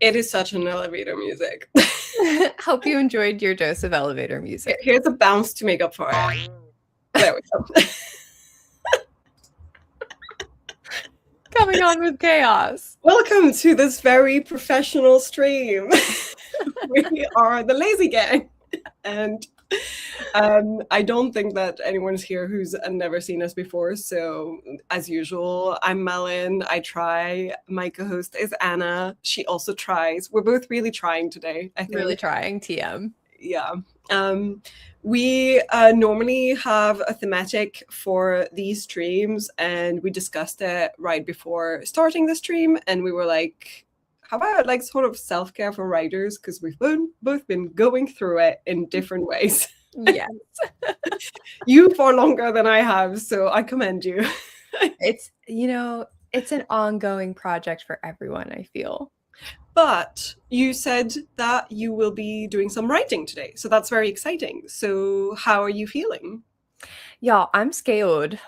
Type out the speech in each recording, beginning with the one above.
It is such an elevator music. Hope you enjoyed your dose of elevator music. Here's a bounce to make up for it. There we go. Coming on with chaos. Welcome to this very professional stream. We are the Lazy Gang. And I don't think that anyone's here who's never seen us before. So as usual, I'm Melon. I try. My co-host is Anna. She also tries. We're both really trying today, I think. Really trying, TM. Yeah. We normally have a thematic for these streams, and we discussed it right before starting the stream, and we were like, how about like sort of self-care for writers, because we've both been going through it in different ways. Yes. You for longer than I have, so I commend you. It's an ongoing project for everyone, I feel. But you said that you will be doing some writing today, so that's very exciting. So how are you feeling? Y'all, I'm scared.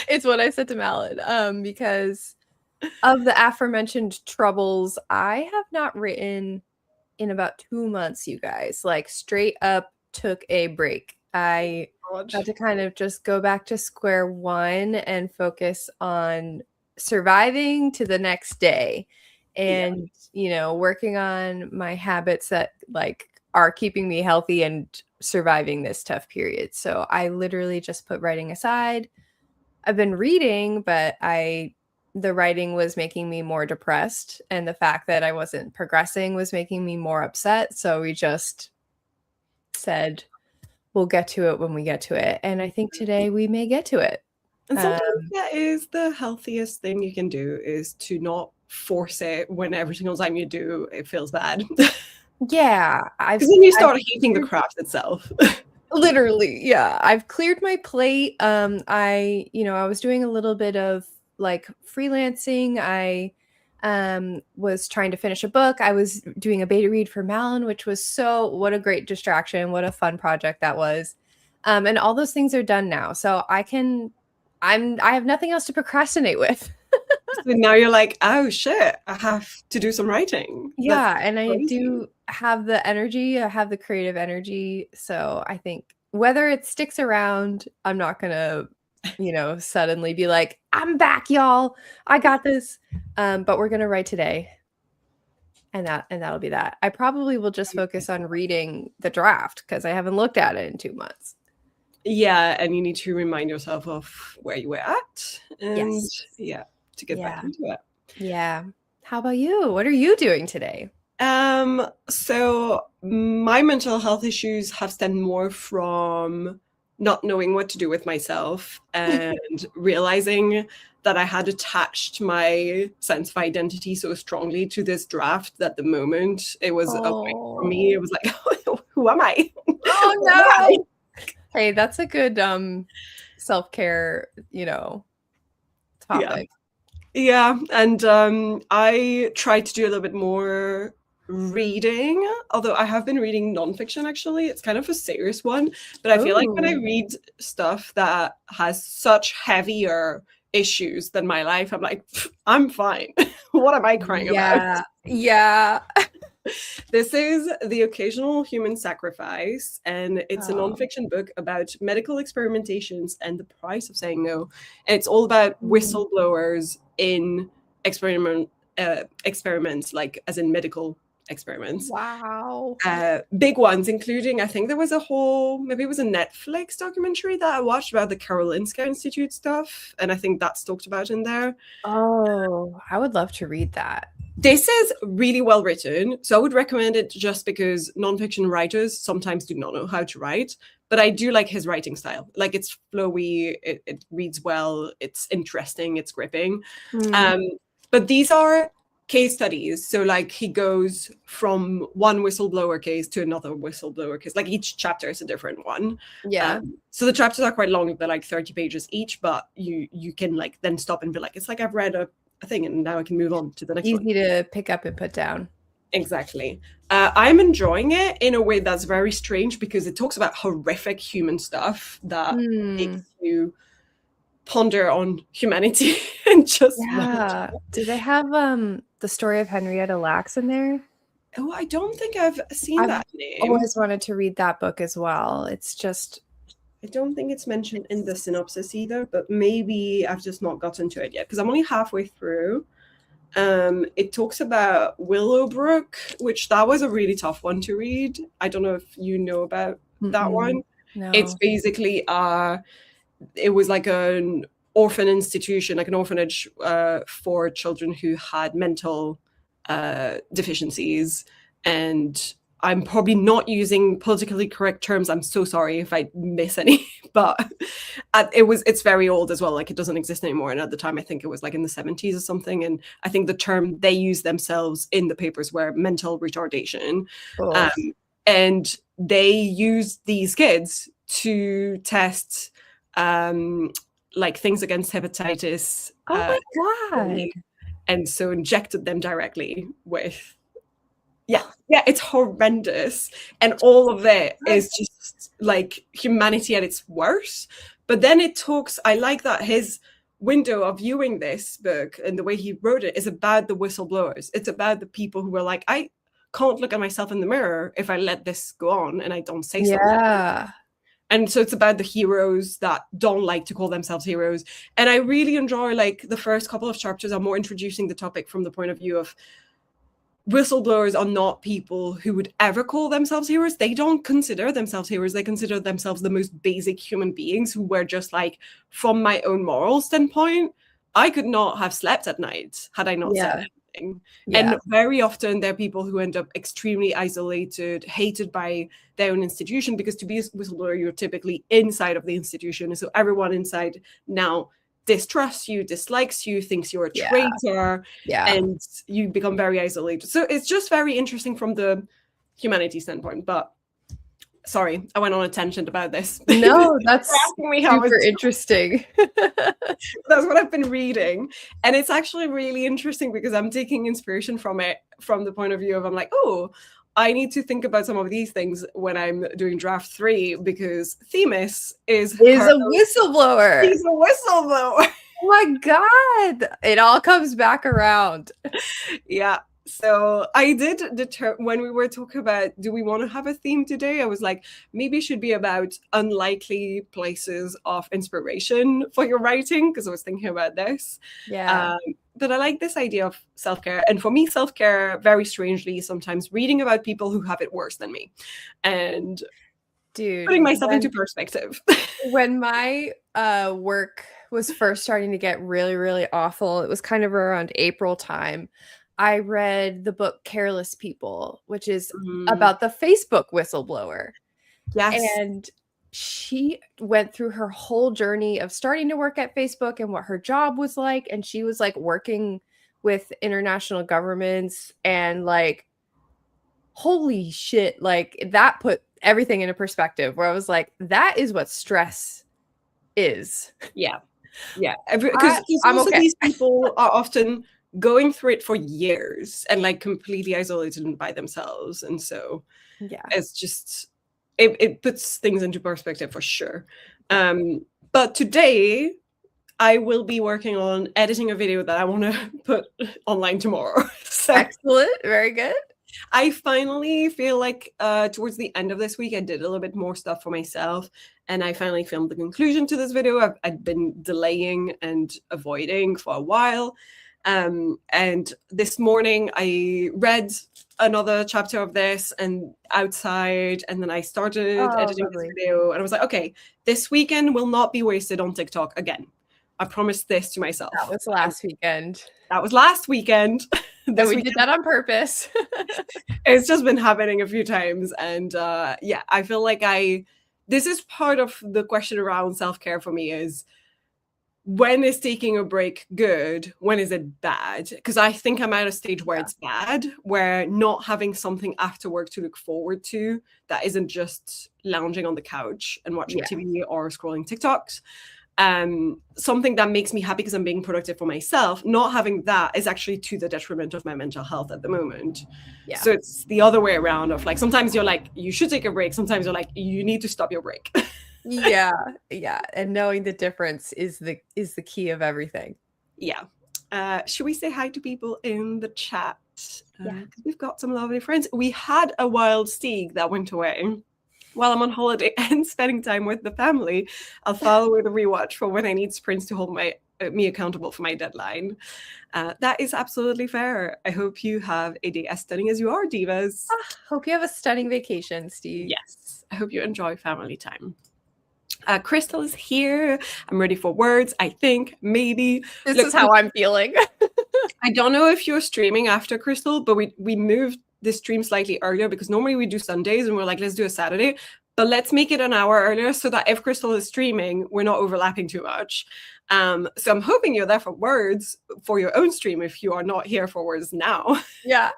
It's what I said to Malin, because of the aforementioned troubles, I have not written in about 2 months, you guys. Like, straight up took a break. I had to kind of just go back to square one and focus on surviving to the next day. And, working on my habits that like are keeping me healthy and surviving this tough period. So I literally just put writing aside. I've been reading, but the writing was making me more depressed, and the fact that I wasn't progressing was making me more upset. So we just said, we'll get to it when we get to it. And I think today we may get to it. And sometimes that is the healthiest thing you can do, is to not force it when every single time you do, it feels bad. Yeah. Because then you start hating the craft itself. Literally, yeah. I've cleared my plate. I was doing a little bit of like freelancing. I was trying to finish a book. I was doing a beta read for Malin, which was what a great distraction. What a fun project that was. And all those things are done now. So I have nothing else to procrastinate with. So now you're like, oh shit, I have to do some writing. Yeah, and I do have the energy. I have the creative energy. So I think whether it sticks around, I'm not gonna, suddenly be like, I'm back, y'all. I got this. But we're gonna write today. And that'll be that. I probably will just focus on reading the draft because I haven't looked at it in 2 months. Yeah, and you need to remind yourself of where you were at. And yes. Yeah. To get back into it. Yeah. How about you? What are you doing today? So my mental health issues have stemmed more from not knowing what to do with myself and realizing that I had attached my sense of identity so strongly to this draft that the moment it was away from me, it was like, who am I? Oh no. Hey, that's a good self-care, topic. Yeah, and I tried to do a little bit more reading, although I have been reading nonfiction, actually. It's kind of a serious one, but I feel like when I read stuff that has such heavier issues than my life, I'm like, I'm fine. What am I crying about? Yeah. This is The Occasional Human Sacrifice, and it's a nonfiction book about medical experimentations and the price of saying no. And it's all about whistleblowers in experiments, like as in medical experiments. Wow. Big ones, including, I think there was maybe it was a Netflix documentary that I watched about the Karolinska Institute stuff, and I think that's talked about in there. Oh, I would love to read that. This is really well written, so I would recommend it just because nonfiction writers sometimes do not know how to write, but I do like his writing style. Like, it's flowy, it reads well, it's interesting, it's gripping. But these are case studies, so like he goes from one whistleblower case to another whistleblower case. Like, each chapter is a different one. Yeah. So the chapters are quite long, they're like 30 pages each, but you can like then stop and be like, it's like I've read a thing and now I can move on to the next one. Easy to pick up and put down. Exactly. I'm enjoying it in a way that's very strange because it talks about horrific human stuff that makes you ponder on humanity and just Yeah. Do they have the story of Henrietta Lacks in there? Oh, I don't think I've seen I've that name. always wanted to read that book as well. It's just, I don't think it's mentioned in the synopsis either, but maybe I've just not gotten to it yet because I'm only halfway through. It talks about Willowbrook, which that was a really tough one to read. I don't know if you know about that one. no. It's basically it was like an orphan institution, like an orphanage for children who had mental deficiencies. And I'm probably not using politically correct terms. I'm so sorry if I miss any, but it's very old as well. Like it doesn't exist anymore. And at the time, I think it was like in the 70s or something. And I think the term they used themselves in the papers were mental retardation. And they used these kids to test like things against hepatitis. Oh my God. And so injected them directly with it's horrendous, and all of it is just like humanity at its worst. But then it talks, I like that his window of viewing this book and the way he wrote it is about the whistleblowers. It's about the people who were like, I can't look at myself in the mirror if I let this go on and I don't say something. And so it's about the heroes that don't like to call themselves heroes. And I really enjoy, like, the first couple of chapters are more introducing the topic from the point of view of whistleblowers are not people who would ever call themselves heroes. They don't consider themselves heroes. They consider themselves the most basic human beings who were just like, from my own moral standpoint, I could not have slept at night had I not said anything. And very often there are people who end up extremely isolated, hated by their own institution, because to be a whistleblower, you're typically inside of the institution. And so everyone inside now distrusts you, dislikes you, thinks you're a traitor, and you become very isolated. So it's just very interesting from the humanity standpoint. But sorry, I went on a tangent about this. No, that's super interesting. That's what I've been reading. And it's actually really interesting because I'm taking inspiration from it from the point of view of, I'm like, oh, I need to think about some of these things when I'm doing draft 3, because Themis is a whistleblower. He's a whistleblower. Oh my God. It all comes back around. Yeah. So I did when we were talking about, do we want to have a theme today? I was like, maybe it should be about unlikely places of inspiration for your writing, because I was thinking about this. But I like this idea of self-care. And for me, self-care, very strangely, sometimes reading about people who have it worse than me and putting myself into perspective. When my work was first starting to get really, really awful, it was kind of around April time, I read the book Careless People, which is about the Facebook whistleblower. Yes. And she went through her whole journey of starting to work at Facebook and what her job was like. And she was like working with international governments, and like, holy shit, like that put everything into perspective, where I was like, that is what stress is. Yeah. Because these people are often going through it for years and like completely isolated by themselves. And so it's just, it puts things into perspective for sure. But today I will be working on editing a video that I want to put online tomorrow. So excellent. Very good. I finally feel like towards the end of this week, I did a little bit more stuff for myself, and I finally filmed the conclusion to this video. I've been delaying and avoiding for a while. And this morning I read another chapter of this and outside, and then I started editing this video, and I was like, okay, this weekend will not be wasted on TikTok again. I promised this to myself. That was last weekend. That was last weekend. We did that on purpose. It's just been happening a few times. And I feel like this is part of the question around self-care for me, is when is taking a break good? When is it bad? Because I think I'm at a stage where it's bad, where not having something after work to look forward to that isn't just lounging on the couch and watching TV or scrolling TikToks. something that makes me happy because I'm being productive for myself, not having that is actually to the detriment of my mental health at the moment. Yeah. So it's the other way around of like, sometimes you're like, you should take a break. Sometimes you're like, you need to stop your break. Yeah. And knowing the difference is the key of everything. Yeah. Should we say hi to people in the chat? Yeah. We've got some lovely friends. We had a wild steed that went away while I'm on holiday and spending time with the family. I'll follow with a rewatch for when I need sprints to hold me accountable for my deadline. That is absolutely fair. I hope you have a day as stunning as you are, divas. Hope you have a stunning vacation, Steve. Yes. I hope you enjoy family time. Crystal is here. I'm ready for words. I think maybe this is how I'm feeling. I don't know if you're streaming after Crystal, but we moved the stream slightly earlier because normally we do Sundays and we're like, let's do a Saturday, but let's make it an hour earlier so that if Crystal is streaming, we're not overlapping too much. So I'm hoping you're there for words for your own stream if you are not here for words now. Yeah.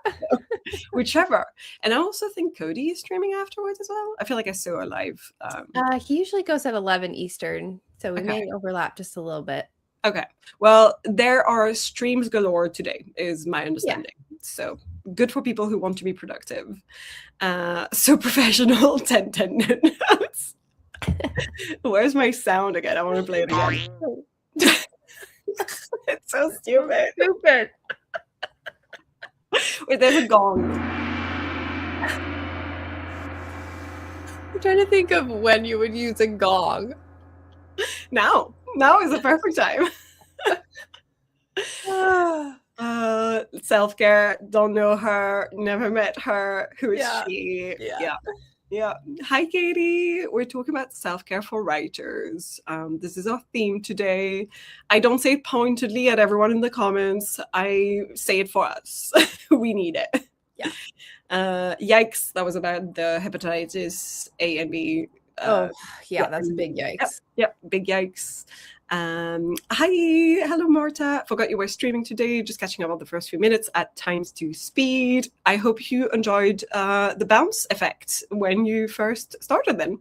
Whichever. And I also think Cody is streaming afterwards as well. I feel like I saw a live. He usually goes at 11 Eastern, so we may overlap just a little bit. Okay. Well, there are streams galore today, is my understanding. Yeah. So good for people who want to be productive. So professional 10-10 notes. Where's my sound again? I want to play it again. It's so stupid. Wait, there's a gong. I'm trying to think of when you would use a gong. Now is the perfect time. Self-care, don't know her, never met her. Who is she? Yeah. Hi, Katie. We're talking about self-care for writers. This is our theme today. I don't say it pointedly at everyone in the comments. I say it for us. We need it. Yeah. Yikes. That was about the hepatitis A and B. That's a big yikes. Yep, big yikes. Hi, hello Marta. Forgot you were streaming today. Just catching up on the first few minutes at times 2 speed. I hope you enjoyed the bounce effect when you first started then.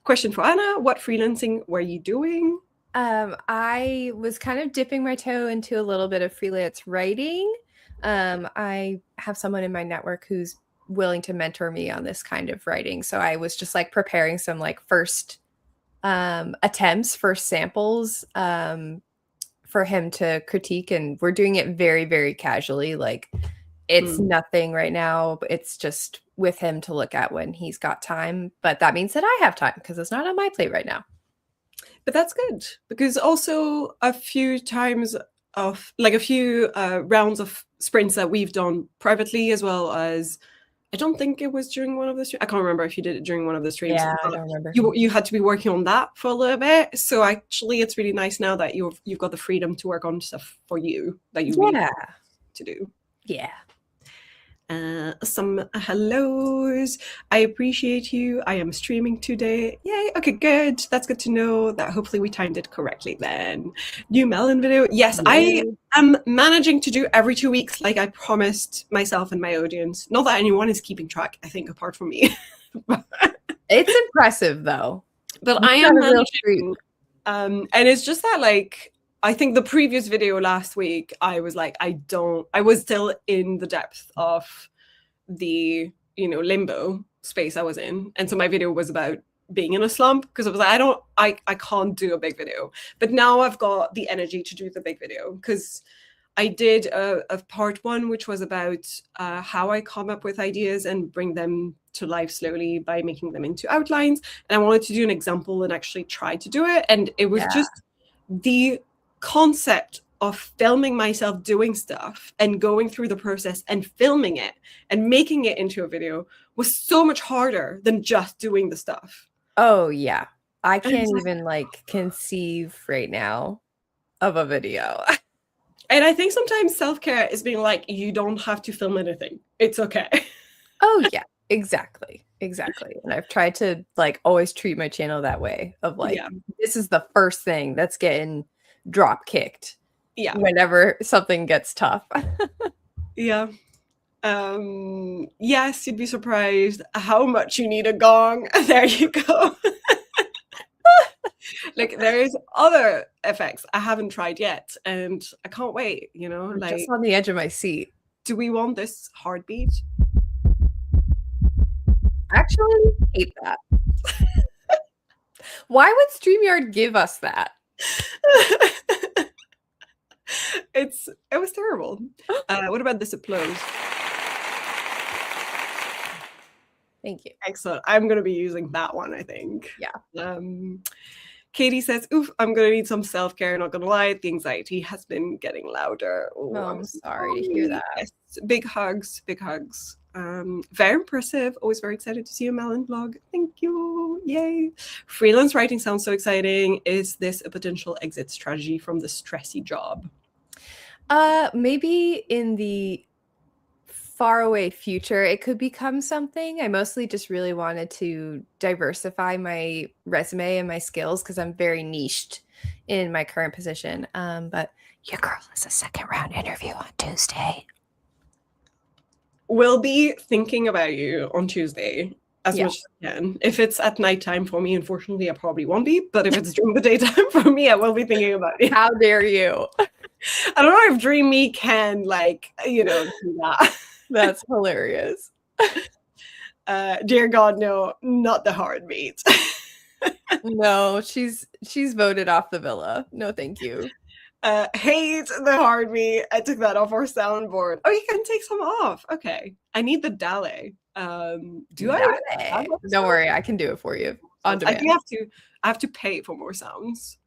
Question for Anna. What freelancing were you doing? I was kind of dipping my toe into a little bit of freelance writing. I have someone in my network who's willing to mentor me on this kind of writing. So I was just like preparing some like first attempts, first samples for him to critique. And we're doing it very, very casually. Like it's nothing right now. It's just with him to look at when he's got time. But that means that I have time because it's not on my plate right now. But that's good because also a few times of like a few rounds of sprints that we've done privately as well as I don't think it was during one of the streams. I can't remember if you did it during one of the streams. Yeah, I don't remember. You had to be working on that for a little bit. So actually, it's really nice now that you've got the freedom to work on stuff for you that you really want to do. Yeah. Some hellos. I appreciate you. I am streaming today. Yay. Okay, good. That's good to know that hopefully we timed it correctly then. New Melon video. Yes, I am managing to do every 2 weeks like I promised myself and my audience. Not that anyone is keeping track, I think, apart from me. It's impressive though. But I am managing. And it's just that like I think the previous video last week, I was like, I was still in the depth of the, limbo space I was in. And so my video was about being in a slump because I was like, I can't do a big video. But now I've got the energy to do the big video because I did a part 1, which was about how I come up with ideas and bring them to life slowly by making them into outlines. And I wanted to do an example and actually try to do it. And it was just the concept of filming myself doing stuff and going through the process and filming it and making it into a video was so much harder than just doing the stuff. Oh yeah. I can't even like conceive right now of a video. And I think sometimes self-care is being like, you don't have to film anything. It's okay. Oh yeah, exactly. And I've tried to like always treat my channel that way of like, this is the first thing that's getting drop kicked whenever something gets tough. Yes, you'd be surprised how much you need a gong. There you go. Like there's other effects I haven't tried yet, and I can't wait. I'm Like, just on the edge of my seat. do we want this heartbeat? Actually, hate that. Why would StreamYard give us that? It was terrible. What about this applause? Thank you. Excellent. I'm going to be using that one, I think. Yeah. Katie says, oof, I'm going to need some self-care. Not going to lie, the anxiety has been getting louder. Oh, I'm sorry to hear that. Yes. Big hugs, big hugs. Very impressive. Always very excited to see your Melon vlog. Thank you. Yay. Freelance writing sounds so exciting. Is this a potential exit strategy from the stressy job? Maybe in the far away future, it could become something. I mostly just really wanted to diversify my resume and my skills because I'm very niched in my current position. But your girl has a second round interview on Tuesday. We'll be thinking about you on Tuesday as much as I can. If it's at nighttime for me, unfortunately, I probably won't be. But if it's during the daytime for me, I will be thinking about you. How dare you? I don't know if Dream Me can, do that. That's hilarious. Dear God, no, not the heartbeat. No, she's voted off the villa. No, thank you. Hate the heartbeat. I took that off our soundboard. Oh, you can take some off. Okay. I need the Dale. Do I? Don't worry, I can do it for you on demand. I think I have to pay for more sounds.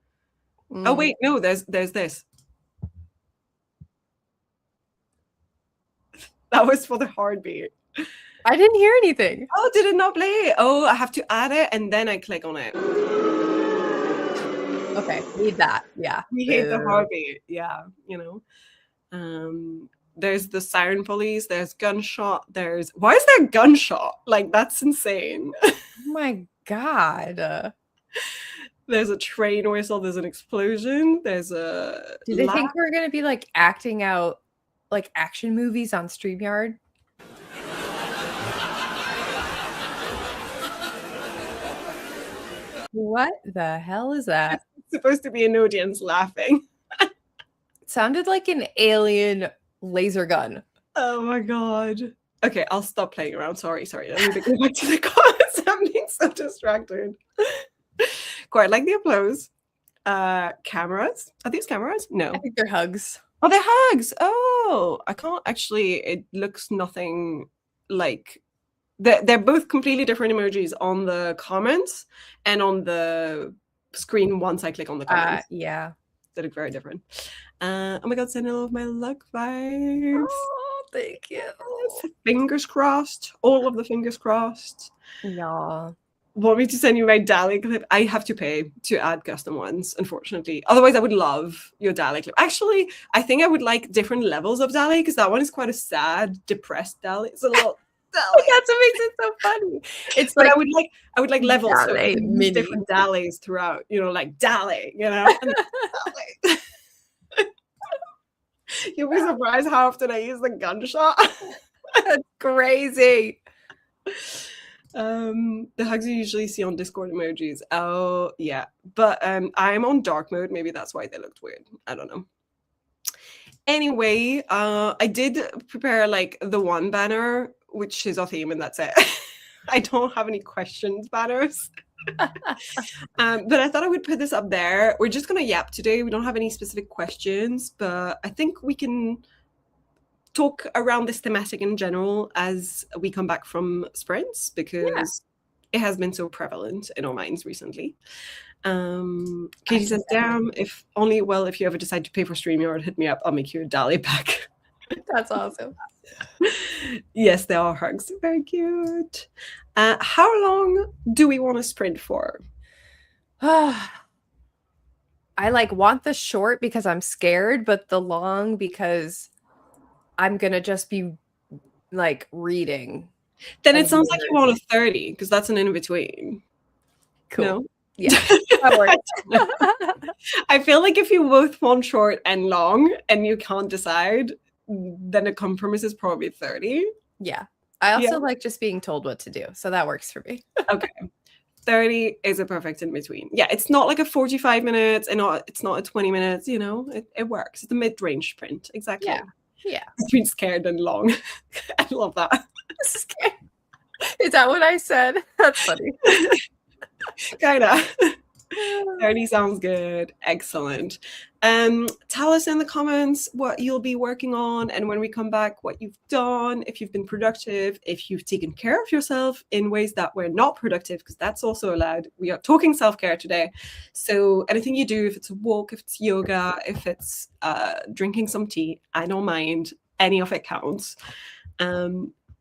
Oh wait, no, there's this. That was for the heartbeat. I didn't hear anything. Oh, did it not play? Oh, I have to add it and then I click on it. Okay, need that. Yeah. We hate the heartbeat. Yeah, there's the siren police, there's gunshot, why is there gunshot? Like, that's insane. Oh my God. There's a train whistle, there's an explosion, there's a... Do they think we're going to be like acting out like action movies on StreamYard? What the hell is that? It's supposed to be an audience laughing. It sounded like an alien laser gun. Oh my God. Okay, I'll stop playing around. Sorry. I need to go back to the comments. I'm being so distracted. Quite like the applause. Cameras? Are these cameras? No. I think they're hugs. Oh, they're hugs. Oh, I can't actually. It looks nothing like. They're both completely different emojis on the comments and on the screen once I click on the comments. Yeah. They look very different. Oh my God, sending all of my luck vibes. Oh, thank you. Fingers crossed. All of the fingers crossed. Yeah. Want me to send you my Dali clip? I have to pay to add custom ones, unfortunately. Otherwise, I would love your Dali clip. Actually, I think I would like different levels of Dali because that one is quite a sad, depressed Dali. It's a little Dali. That's what makes it so funny. It's like I would like levels, so different Dalis throughout. Like Dali. And Dali. You'll be surprised how often I use the gunshot. That's crazy. The hugs you usually see on Discord emojis. Oh yeah, but I'm on dark mode. Maybe that's why they looked weird. I don't know. Anyway, I did prepare like the one banner, which is our theme, and that's it. I don't have any questions banners. But I thought I would put this up there. We're just gonna yap today. We don't have any specific questions, but I think we can talk around this thematic in general as we come back from sprints because it has been so prevalent in our minds recently. Katie says, damn, if you ever decide to pay for StreamYard, hit me up. I'll make you a Dali pack. That's awesome. Yes, they are hugs. Very cute. How long do we want to sprint for? I want the short because I'm scared, but the long because I'm gonna just be like reading. Then it sounds like you want a 30 because that's an in-between. Cool. No? Yeah, that works. I feel like if you both want short and long and you can't decide, then a compromise is probably 30. Yeah. I also like just being told what to do. So that works for me. Okay. 30 is a perfect in between. Yeah, it's not like a 45 minutes and it's not a 20 minutes, you know, it works. It's a mid-range sprint. Exactly. Yeah. Yeah. Between scared and long. I love that. Scared. Is that what I said? That's funny. Kinda. 30 sounds good. Excellent. Tell us in the comments what you'll be working on, and when we come back, what you've done, if you've been productive, if you've taken care of yourself in ways that were not productive, because that's also allowed. We are talking self-care today. So anything you do, if it's a walk, if it's yoga, if it's drinking some tea, I don't mind. Any of it counts.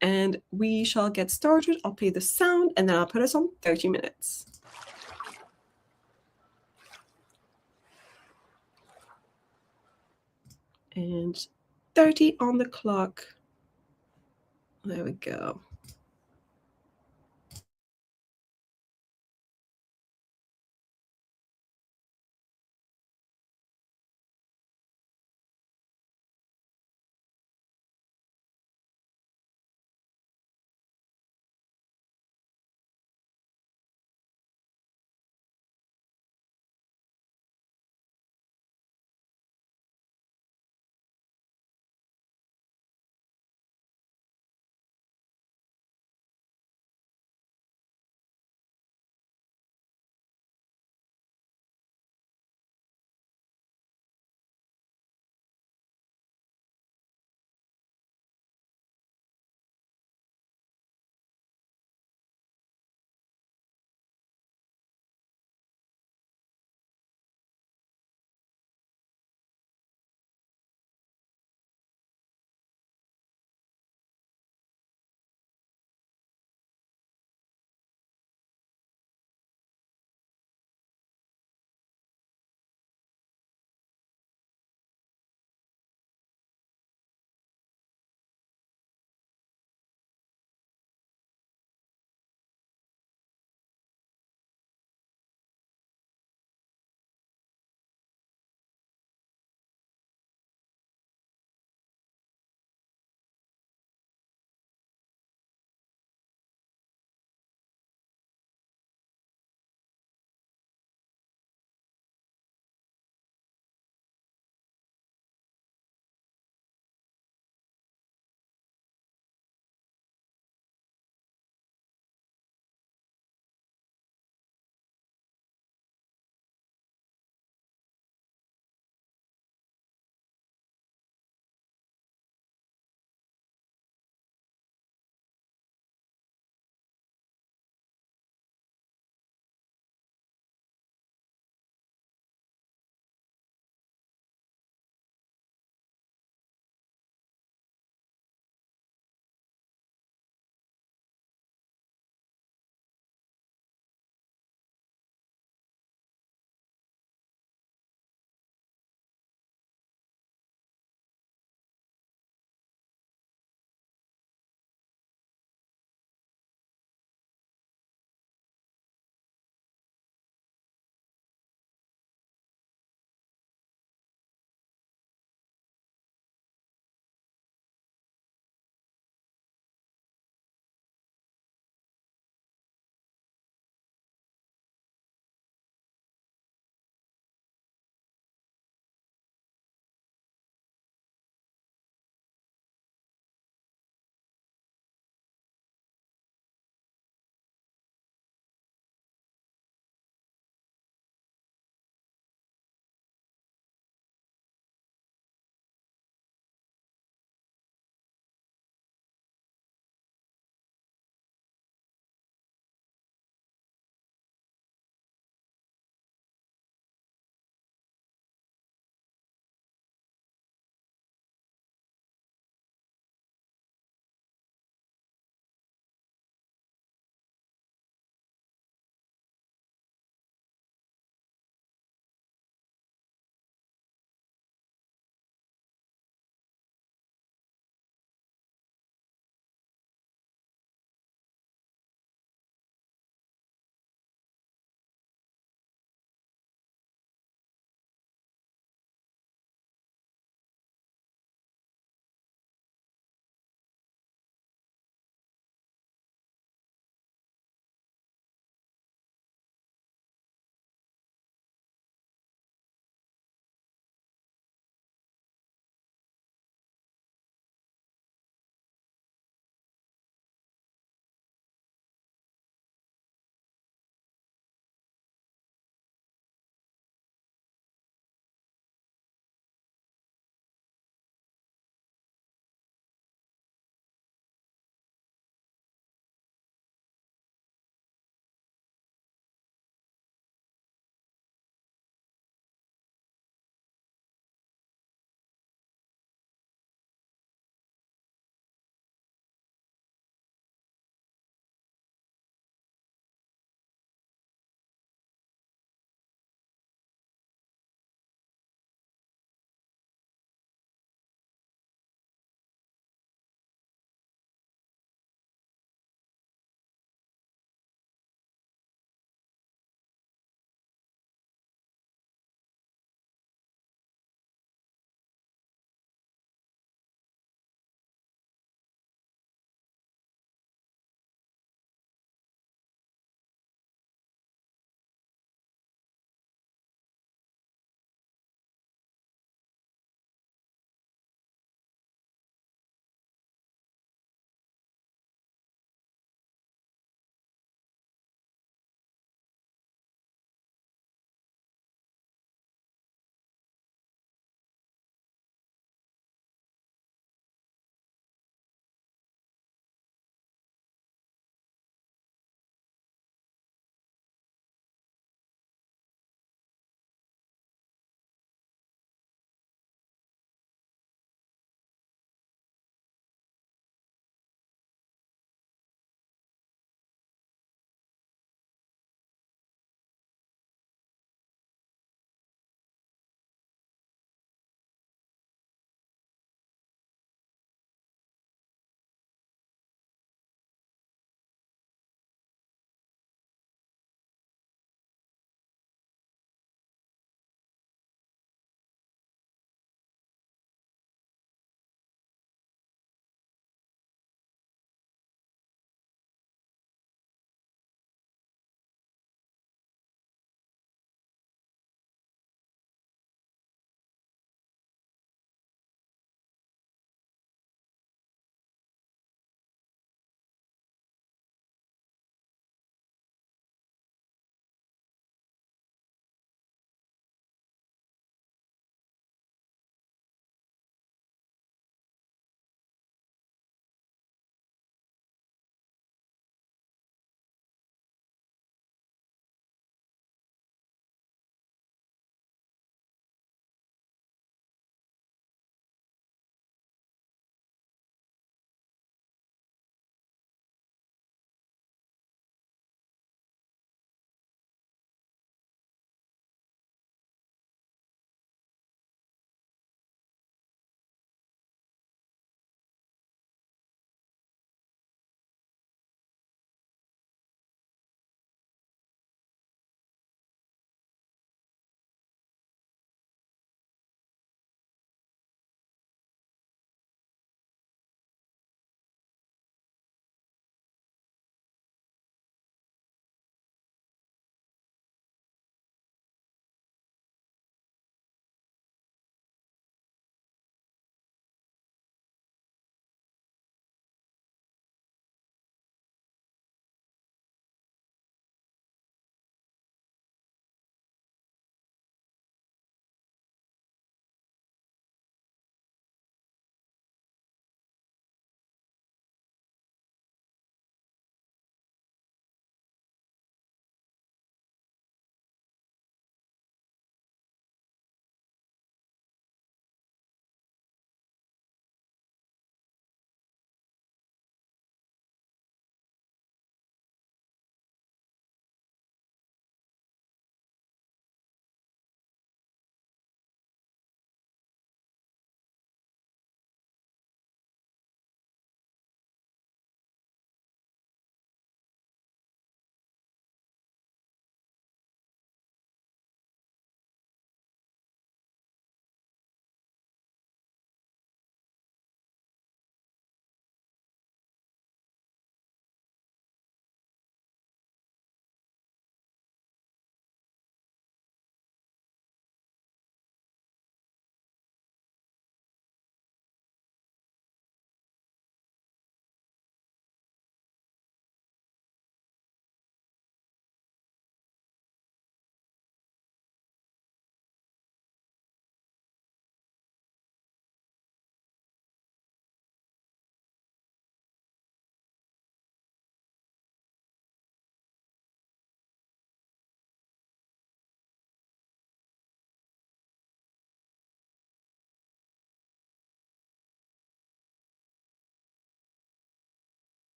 And we shall get started. I'll play the sound and then I'll put us on 30 minutes. And 30 on the clock. There we go.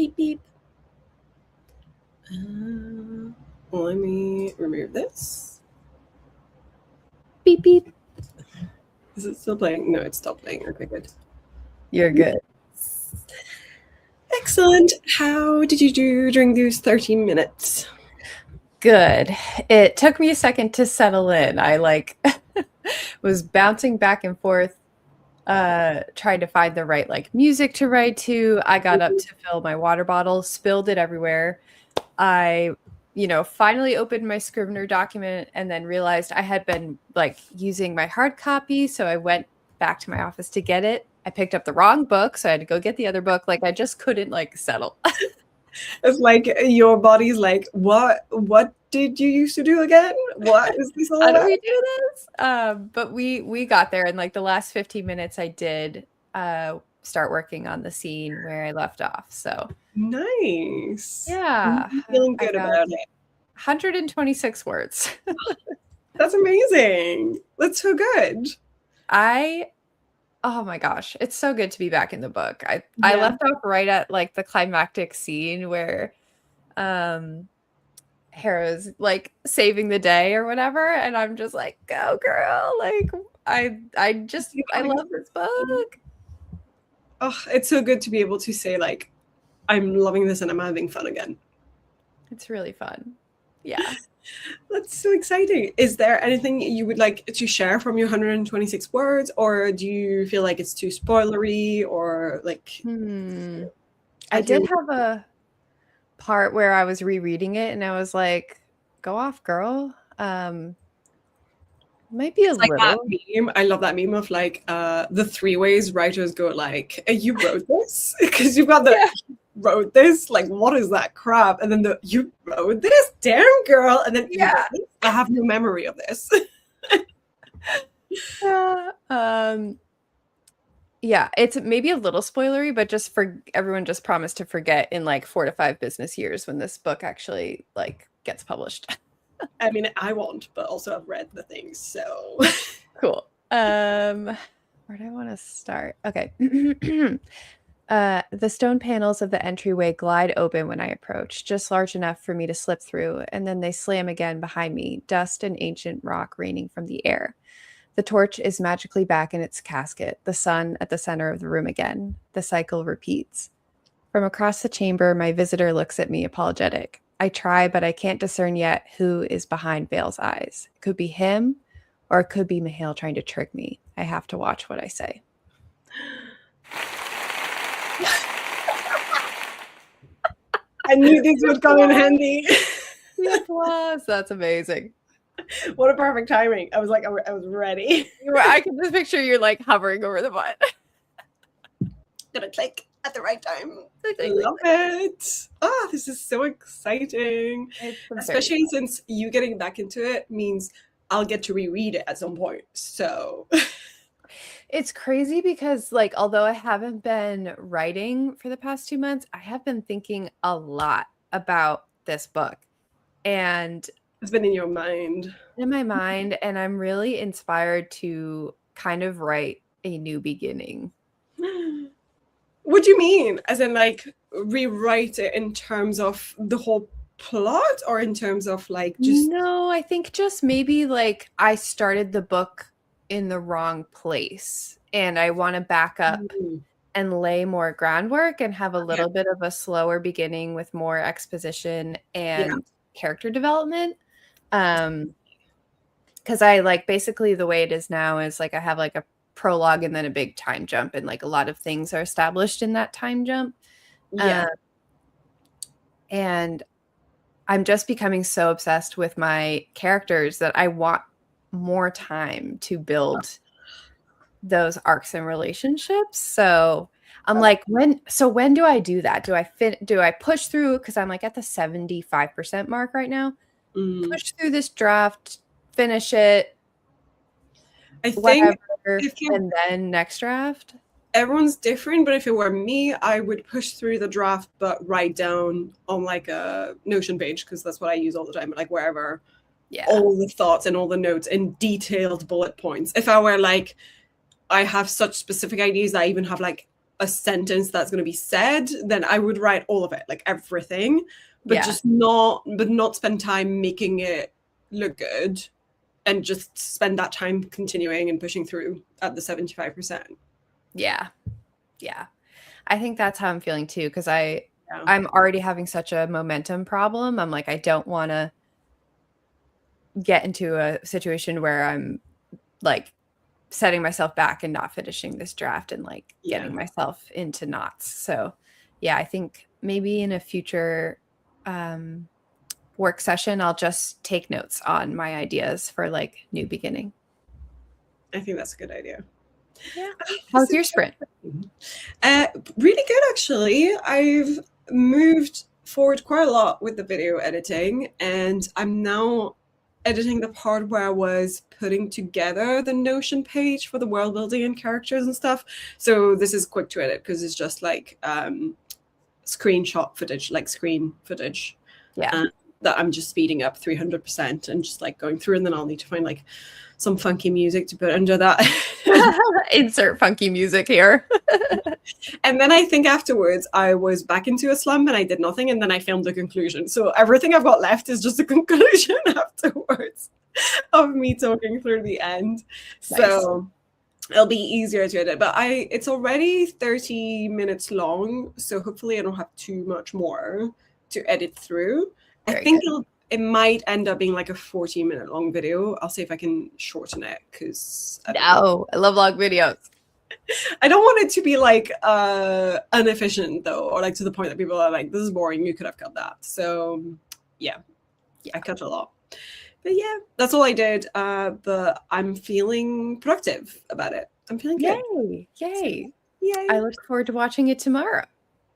Beep beep. Let me remove this. Beep beep. Is it still playing? No, it's stopped playing. Okay, good. You're good. Excellent. How did you do during those 13 minutes? Good. It took me a second to settle in. I like was bouncing back and forth, trying to find the right like music to write to. I got up to fill my water bottle, spilled it everywhere. I, finally opened my Scrivener document and then realized I had been like using my hard copy. So I went back to my office to get it. I picked up the wrong book, so I had to go get the other book. Like I just couldn't like settle. It's like your body's like, what did you used to do again? What is this all How do about? we do this? But we got there, and like the last 15 minutes I did start working on the scene where I left off. So Nice. yeah, I'm feeling I good got about it. 126 words. That's amazing. That's so good. Oh my gosh, it's so good to be back in the book. I Yeah. left off right at like the climactic scene where Harrow's like saving the day or whatever, and I'm just like, go girl. Like I love this book. Oh, it's so good to be able to say like, I'm loving this and I'm having fun again. It's really fun. Yeah. That's so exciting. Is there anything you would like to share from your 126 words, or do you feel like it's too spoilery, or like? I did have a part where I was rereading it and I was like, go off, girl. Might be It's like little. that meme. I love that meme of like the 3 ways writers go like, you wrote this? Because you've got the wrote this, like what is that crap? And then the you wrote this? Damn girl. And then I have no memory of this. Yeah, it's maybe a little spoilery, but just for everyone, just promise to forget in like 4 to 5 business years when this book actually like gets published. I mean, I won't, but also I've read the things, so cool. Where do I want to start? Okay. The stone panels of the entryway glide open when I approach, just large enough for me to slip through, and then they slam again behind me, dust and ancient rock raining from the air. The torch is magically back in its casket, the sun at the center of the room again. The cycle repeats. From across the chamber, my visitor looks at me apologetic. I try, but I can't discern yet who is behind Vale's eyes. It could be him, or it could be Mihail trying to trick me. I have to watch what I say. I knew this would come in handy. The applause. That's amazing. What a perfect timing. I was like, I was ready. I can just picture you like hovering over the button. Gonna click at the right time. I love it. Ah, this is so exciting. Especially since you getting back into it means I'll get to reread it at some point. So it's crazy because like, although I haven't been writing for the past 2 months, I have been thinking a lot about this book. And it's been in your mind. In my mind, and I'm really inspired to kind of write a new beginning. What do you mean? As in like rewrite it in terms of the whole plot, or in terms of like just... No, I think just maybe like I started the book in the wrong place and I want to back up and lay more groundwork and have a little bit of a slower beginning with more exposition and character development. Because I like basically the way it is now is like I have like a prologue and then a big time jump, and like a lot of things are established in that time jump. And I'm just becoming so obsessed with my characters that I want more time to build those arcs and relationships. So I'm like, when do I do that? Do I push through? Because I'm like at the 75% mark right now. Push through this draft, finish it. I think and then next draft. Everyone's different, but if it were me, I would push through the draft, but write down on like a Notion page, because that's what I use all the time, like wherever, all the thoughts and all the notes in detailed bullet points. If I were like, I have such specific ideas that I even have like a sentence that's going to be said, then I would write all of it, like everything, but Yeah. not spend time making it look good, and just spend that time continuing and pushing through at the 75%. Yeah. I think that's how I'm feeling too, because I'm already having such a momentum problem. I'm like, I don't want to get into a situation where I'm like setting myself back and not finishing this draft and like getting myself into knots. So yeah, I think maybe in a future work session, I'll just take notes on my ideas for like new beginning. I think that's a good idea. Yeah. How's your sprint? Really good, actually. I've moved forward quite a lot with the video editing, and I'm now editing the part where I was putting together the Notion page for the world building and characters and stuff. So this is quick to edit because it's just like screenshot footage, like screen footage. Yeah. That I'm just speeding up 300% and just like going through, and then I'll need to find like some funky music to put under that. Insert funky music here. And then I think afterwards I was back into a slump and I did nothing, and then I filmed the conclusion. So everything I've got left is just a conclusion afterwards of me talking through the end. Nice. So it'll be easier to edit. But it's already 30 minutes long, so hopefully I don't have too much more to edit through. I think it might end up being like a 40-minute long video. I'll see if I can shorten it, because I love long videos. I don't want it to be like inefficient though, or like to the point that people are like, this is boring, you could have cut that. So yeah, I cut a lot. But yeah, that's all I did. But I'm feeling productive about it. I'm feeling good. Yay. I look forward to watching it tomorrow.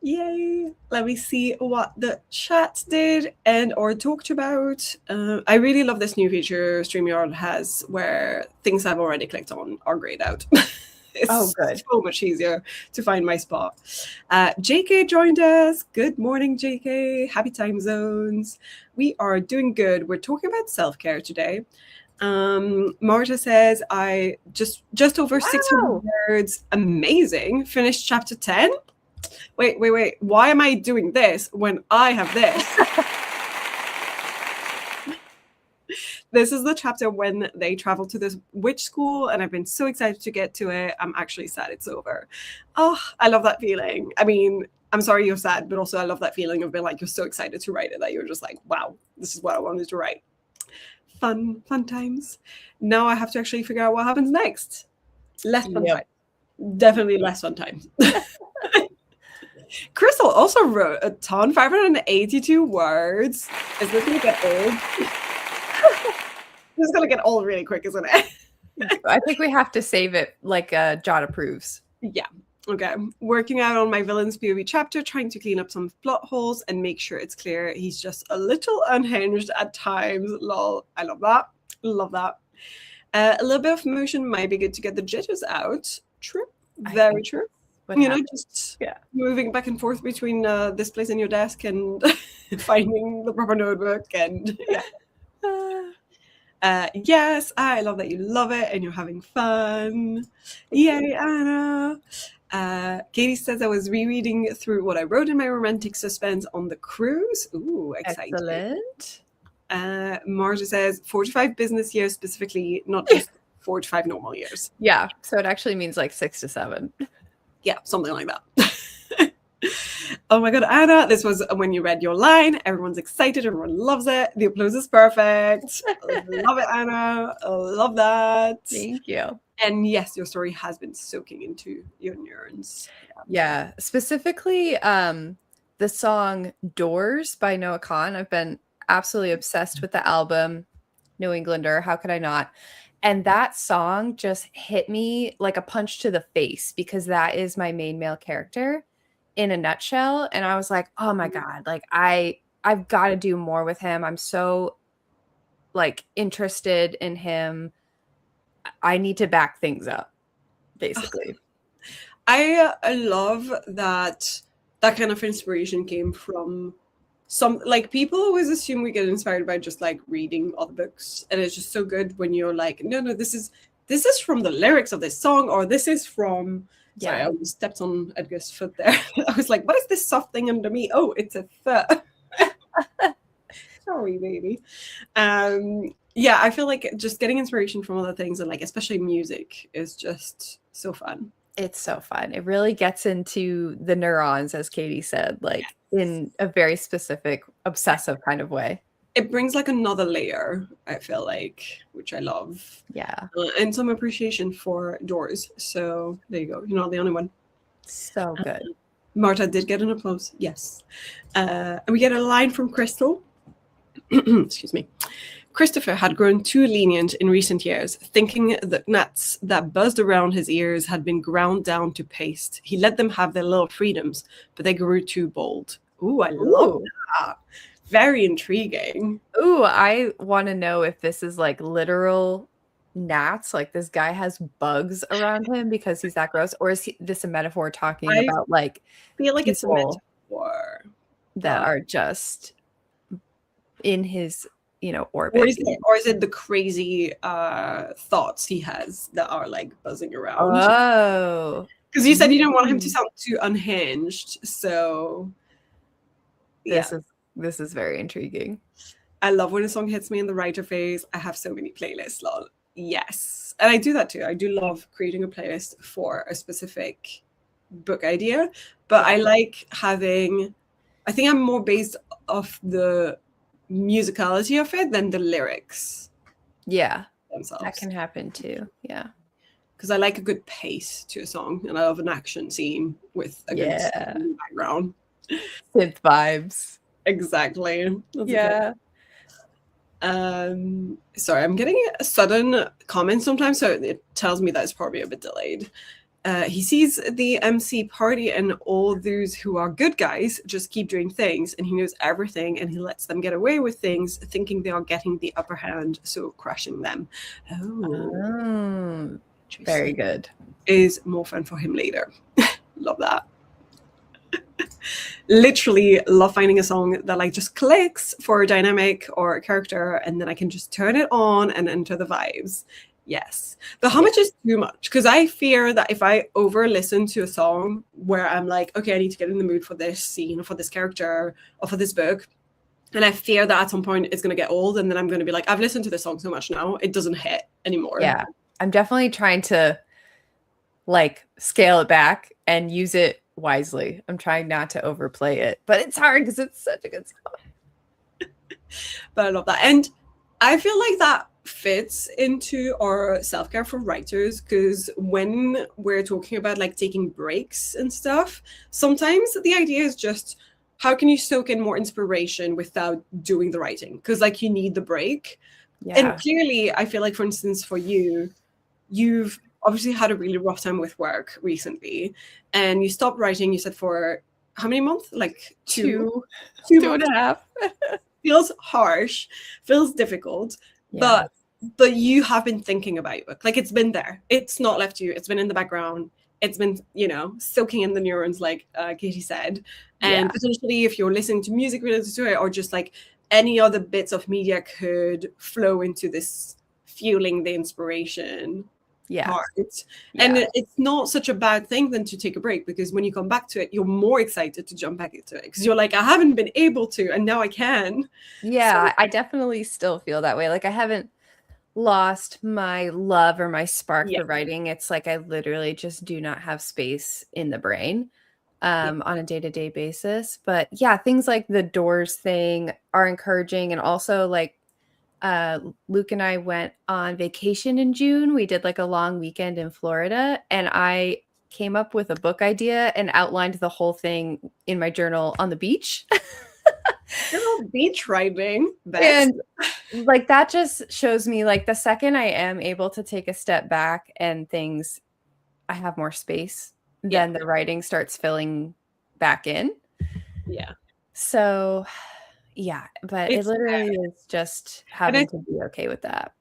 Yay. Let me see what the chat did and or talked about. I really love this new feature StreamYard has where things I've already clicked on are grayed out. It's good. So much easier to find my spot. JK joined us. Good morning, JK. Happy time zones. We are doing good. We're talking about self-care today. Marta says, I just over 600 words. Amazing. Finished chapter 10. Wait. Why am I doing this when I have this? This is the chapter when they travel to this witch school, and I've been so excited to get to it. I'm actually sad it's over. Oh, I love that feeling. I mean, I'm sorry you're sad, but also I love that feeling of being like, you're so excited to write it that you're just like, wow, this is what I wanted to write. Fun times. Now I have to actually figure out what happens next. Less fun times. Definitely less fun times. Crystal also wrote a ton, 582 words. Is this going to get old? This is going to get old really quick, isn't it? I think we have to save it like John approves. Yeah. Okay. Working out on my villain's POV chapter, trying to clean up some plot holes and make sure it's clear he's just a little unhinged at times. Lol. I love that. Love that. A little bit of motion might be good to get the jitters out. True. Very true. Just moving back and forth between this place and your desk and finding the proper notebook. And yes, I love that you love it and you're having fun. Yay, Anna. Katie says, I was rereading through what I wrote in my romantic suspense on the cruise. Ooh, exciting. Excellent. Marta says 45 business years specifically, not just 45 normal years. Yeah, so it actually means like 6 to 7. Yeah, something like that. Oh my god, Anna, this was when you read your line. Everyone's excited. Everyone loves it. The applause is perfect. Love it, Anna. Love that. Thank you. And yes, your story has been soaking into your neurons. Yeah, specifically the song Doors by Noah Kahan. I've been absolutely obsessed with the album New Englander. How could I not? And that song just hit me like a punch to the face because that is my main male character in a nutshell. And I was like, oh my God, like I've got to do more with him. I'm so like interested in him. I need to back things up, basically. I love that kind of inspiration came from some, like, people always assume we get inspired by just like reading other books, and it's just so good when you're like, no, this is from the lyrics of this song, or this is from Sorry, Yeah. I almost stepped on Edgar's foot there. I was like, what is this soft thing under me? Oh, it's a foot. Sorry, baby. Yeah, I feel like just getting inspiration from other things and like especially music is just so fun. It's so fun. It really gets into the neurons, as Katie said, like in a very specific, obsessive kind of way. It brings like another layer, I feel like, which I love. Yeah. And some appreciation for doors. So there you go. You're not the only one. So good. Marta did get an applause. Yes. And we get a line from Crystal. Excuse me. Christopher had grown too lenient in recent years, thinking that gnats that buzzed around his ears had been ground down to paste. He let them have their little freedoms, but they grew too bold. Ooh, I love that. Very intriguing. Ooh, I want to know if this is like literal gnats, like this guy has bugs around him because he's that gross, or is this a metaphor talking about like I feel like it's a metaphor that are just in his, orbit? Or is it the crazy thoughts he has that are like buzzing around? Oh, because you said you don't want him to sound too unhinged, so this is very intriguing. I love when a song hits me in the writer phase. I have so many playlists, lol. Yes, and I do that too. I do love creating a playlist for a specific book idea, but I like having, I think I'm more based off the musicality of it than the lyrics. Yeah, themselves. That can happen too. Yeah, because I like a good pace to a song, and I love an action scene with a good background. Synth vibes. Exactly. That's sorry, I'm getting a sudden comment sometimes, so it tells me that it's probably a bit delayed. He sees the MC party and all those who are good guys just keep doing things, and he knows everything, and he lets them get away with things, thinking they are getting the upper hand, so crushing them. Oh, very good. Is more fun for him later. Love that. Literally love finding a song that like just clicks for a dynamic or a character, and then I can just turn it on and enter the vibes. Yes. But how much is too much? Because I fear that if I over listen to a song where I'm like, okay, I need to get in the mood for this scene or for this character or for this book, and I fear that at some point it's going to get old, and then I'm going to be like, I've listened to this song so much now, it doesn't hit anymore. Yeah. I'm definitely trying to like scale it back and use it wisely. I'm trying not to overplay it, but it's hard because it's such a good song. But I love that. And I feel like that fits into our self-care for writers, because when we're talking about like taking breaks and stuff, sometimes the idea is just how can you soak in more inspiration without doing the writing, because like you need the break. And clearly I feel like, for instance, for you've obviously had a really rough time with work recently, and you stopped writing, you said, for how many months? Like two and a half. Feels harsh, feels difficult. But you have been thinking about your book. Like it's been there. It's not left you. It's been in the background. It's been, soaking in the neurons, like Katie said. And potentially if you're listening to music related to it, or just like any other bits of media could flow into this fueling the inspiration part. And it's not such a bad thing then to take a break, because when you come back to it, you're more excited to jump back into it, because you're like, I haven't been able to, and now I can. So I definitely still feel that way. Like I haven't lost my love or my spark for writing. It's like I literally just do not have space in the brain on a day-to-day basis. But yeah, things like the Doors thing are encouraging. And also like Luke and I went on vacation in June. We did like a long weekend in Florida, and I came up with a book idea and outlined the whole thing in my journal on the beach. Beach writing. And like that just shows me like the second I am able to take a step back and things, I have more space, then the writing starts filling back in. Yeah. So yeah, but it literally is just having to be okay with that.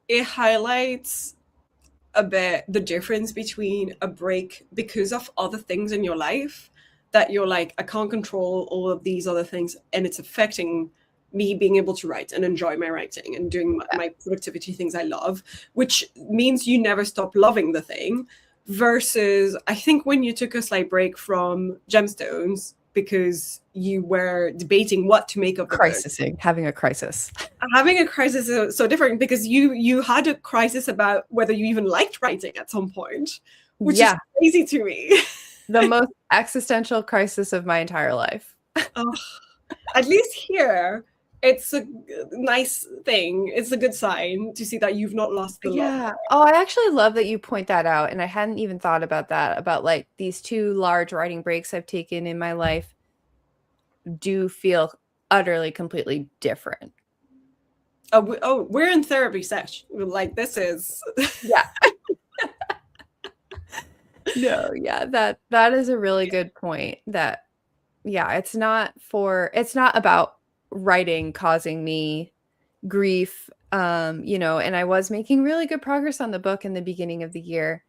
It highlights a bit the difference between a break because of other things in your life that you're like, I can't control all of these other things, and it's affecting me being able to write and enjoy my writing and doing my productivity things I love, which means you never stop loving the thing. versus I think when you took a slight break from Gemstones because you were debating what to make of the book. Having a crisis. Having a crisis is so different because you had a crisis about whether you even liked writing at some point, which is crazy to me. The most existential crisis of my entire life. At least here, it's a nice thing. It's a good sign to see that you've not lost the love. Oh, I actually love that you point that out. And I hadn't even thought about that, about like these 2 large writing breaks I've taken in my life do feel utterly, completely different. We're in therapy session. Like, this is... Yeah. No, yeah, that is a really good point. That, yeah, it's not about writing causing me grief, you know, and I was making really good progress on the book in the beginning of the year.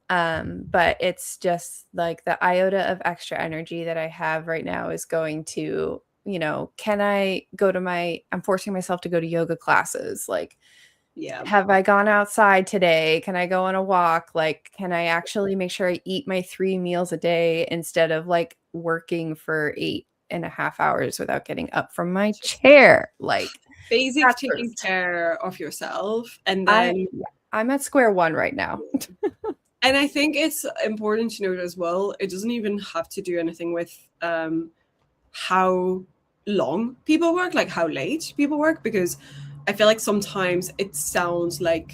But it's just like the iota of extra energy that I have right now is going to, you know, I'm forcing myself to go to yoga classes. Like, have I gone outside today? Can I go on a walk? Like, can I actually make sure I eat my 3 meals a day instead of like working for 8.5 hours without getting up from my chair? Like, basic taking care of yourself. And then I'm at square one right now. And I think it's important to note as well, it doesn't even have to do anything with how long people work, like how late people work, because I feel like sometimes it sounds like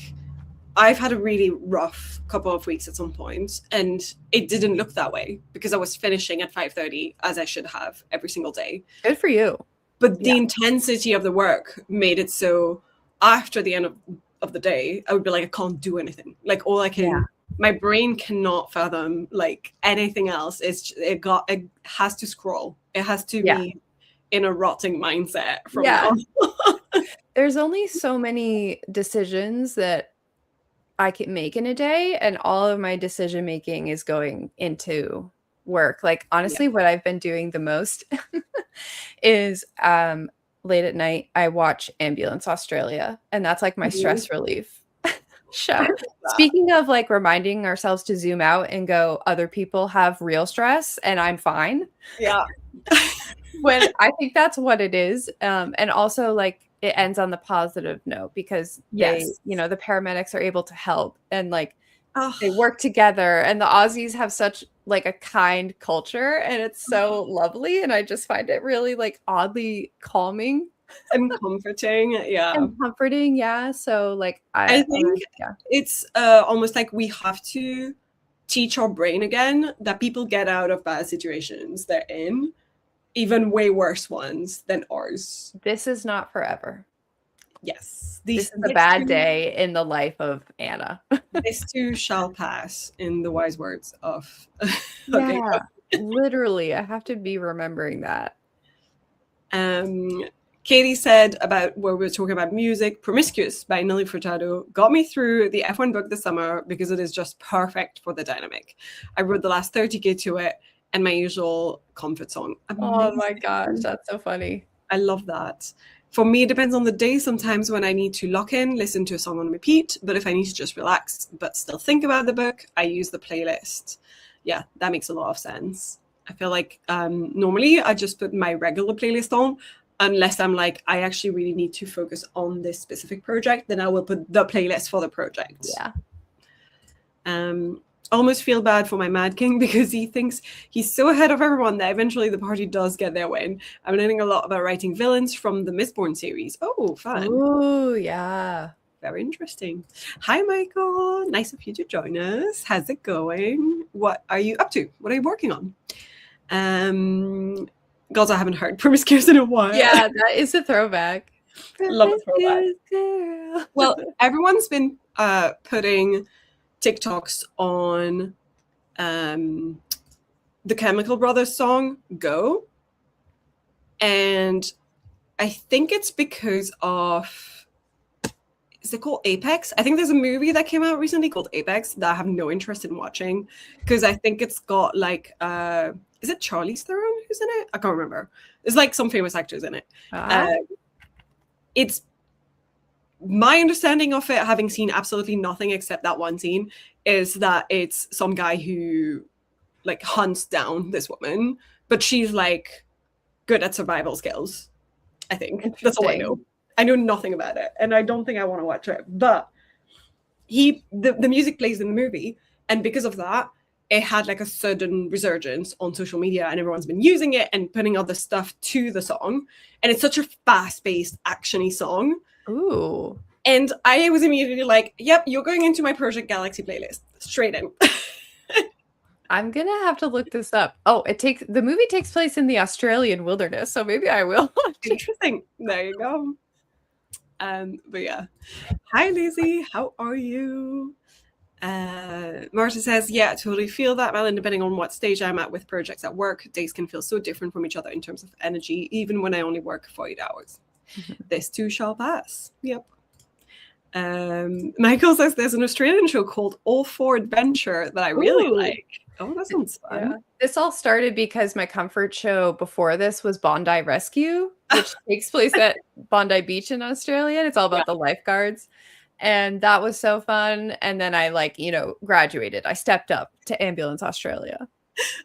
I've had a really rough couple of weeks at some point, and it didn't look that way because I was finishing at 5:30 as I should have every single day. Good for you. But the intensity of the work made it so after the end of the day, I would be like, I can't do anything. Like, all I can, my brain cannot fathom like anything else. It has to scroll. It has to be in a rotting mindset from now. There's only so many decisions that I can make in a day, and all of my decision making is going into work. Like, honestly, what I've been doing the most is late at night I watch Ambulance Australia, and that's like my stress relief show. Speaking of like reminding ourselves to zoom out and go, other people have real stress and I'm fine. When I think that's what it is. And also, like, it ends on the positive note because they, you know, the paramedics are able to help, and like they work together, and the Aussies have such like a kind culture, and it's so lovely. And I just find it really like oddly calming and comforting. And comforting. Yeah. So like, I think it's almost like we have to teach our brain again that people get out of bad situations they're in, even way worse ones than ours. This is not forever. Yes. This is a bad day in the life of Anna. This too shall pass, in the wise words of... Literally. I have to be remembering that. Katie said about where we were talking about music, Promiscuous by Nelly Furtado got me through the F1 book this summer because it is just perfect for the dynamic. I wrote the last 30K to it, and my usual comfort song. Amazing. Oh my gosh, that's so funny. I love that. For me, it depends on the day. Sometimes when I need to lock in, listen to a song on repeat. But if I need to just relax but still think about the book, I use the playlist. Yeah, that makes a lot of sense. I feel like normally I just put my regular playlist on, unless I'm like, I actually really need to focus on this specific project. Then I will put the playlist for the project. Almost feel bad for my Mad King because he thinks he's so ahead of everyone that eventually the party does get their win. I'm learning a lot about writing villains from the Mistborn series. Oh, fun. Oh, yeah. Very interesting. Hi, Michael. Nice of you to join us. How's it going? What are you up to? What are you working on? God, I haven't heard Promiscuous in a while. Yeah, that is a throwback. Love a throwback. Well, everyone's been putting TikToks on the Chemical Brothers song Go, and I think it's because of, is it called Apex? I think there's a movie that came out recently called Apex that I have no interest in watching because I think it's got like is it Charlize Theron who's in it? I can't remember. There's like some famous actors in it. my understanding of it, having seen absolutely nothing except that one scene, is that it's some guy who like hunts down this woman, but she's like good at survival skills. I think that's all I know. I know nothing about it, and I don't think I want to watch it. But the music plays in the movie, and because of that, it had like a sudden resurgence on social media, and everyone's been using it and putting other stuff to the song. And it's such a fast-paced, actiony song. Ooh. And I was immediately like, "Yep, you're going into my Project Galaxy playlist, straight in." I'm gonna have to look this up. Oh, the movie takes place in the Australian wilderness, so maybe I will. Interesting. There you go. But yeah. Hi, Lizzie. How are you? Marta says, yeah, I totally feel that, Melon. Depending on what stage I'm at with projects at work, days can feel so different from each other in terms of energy, even when I only work 48 hours. This too shall pass. Yep. Michael says there's an Australian show called All for Adventure that I really like. Oh, that sounds fun. Yeah. This all started because my comfort show before this was Bondi Rescue, which takes place at Bondi Beach in Australia. It's all about the lifeguards. And that was so fun. And then I graduated. I stepped up to Ambulance Australia.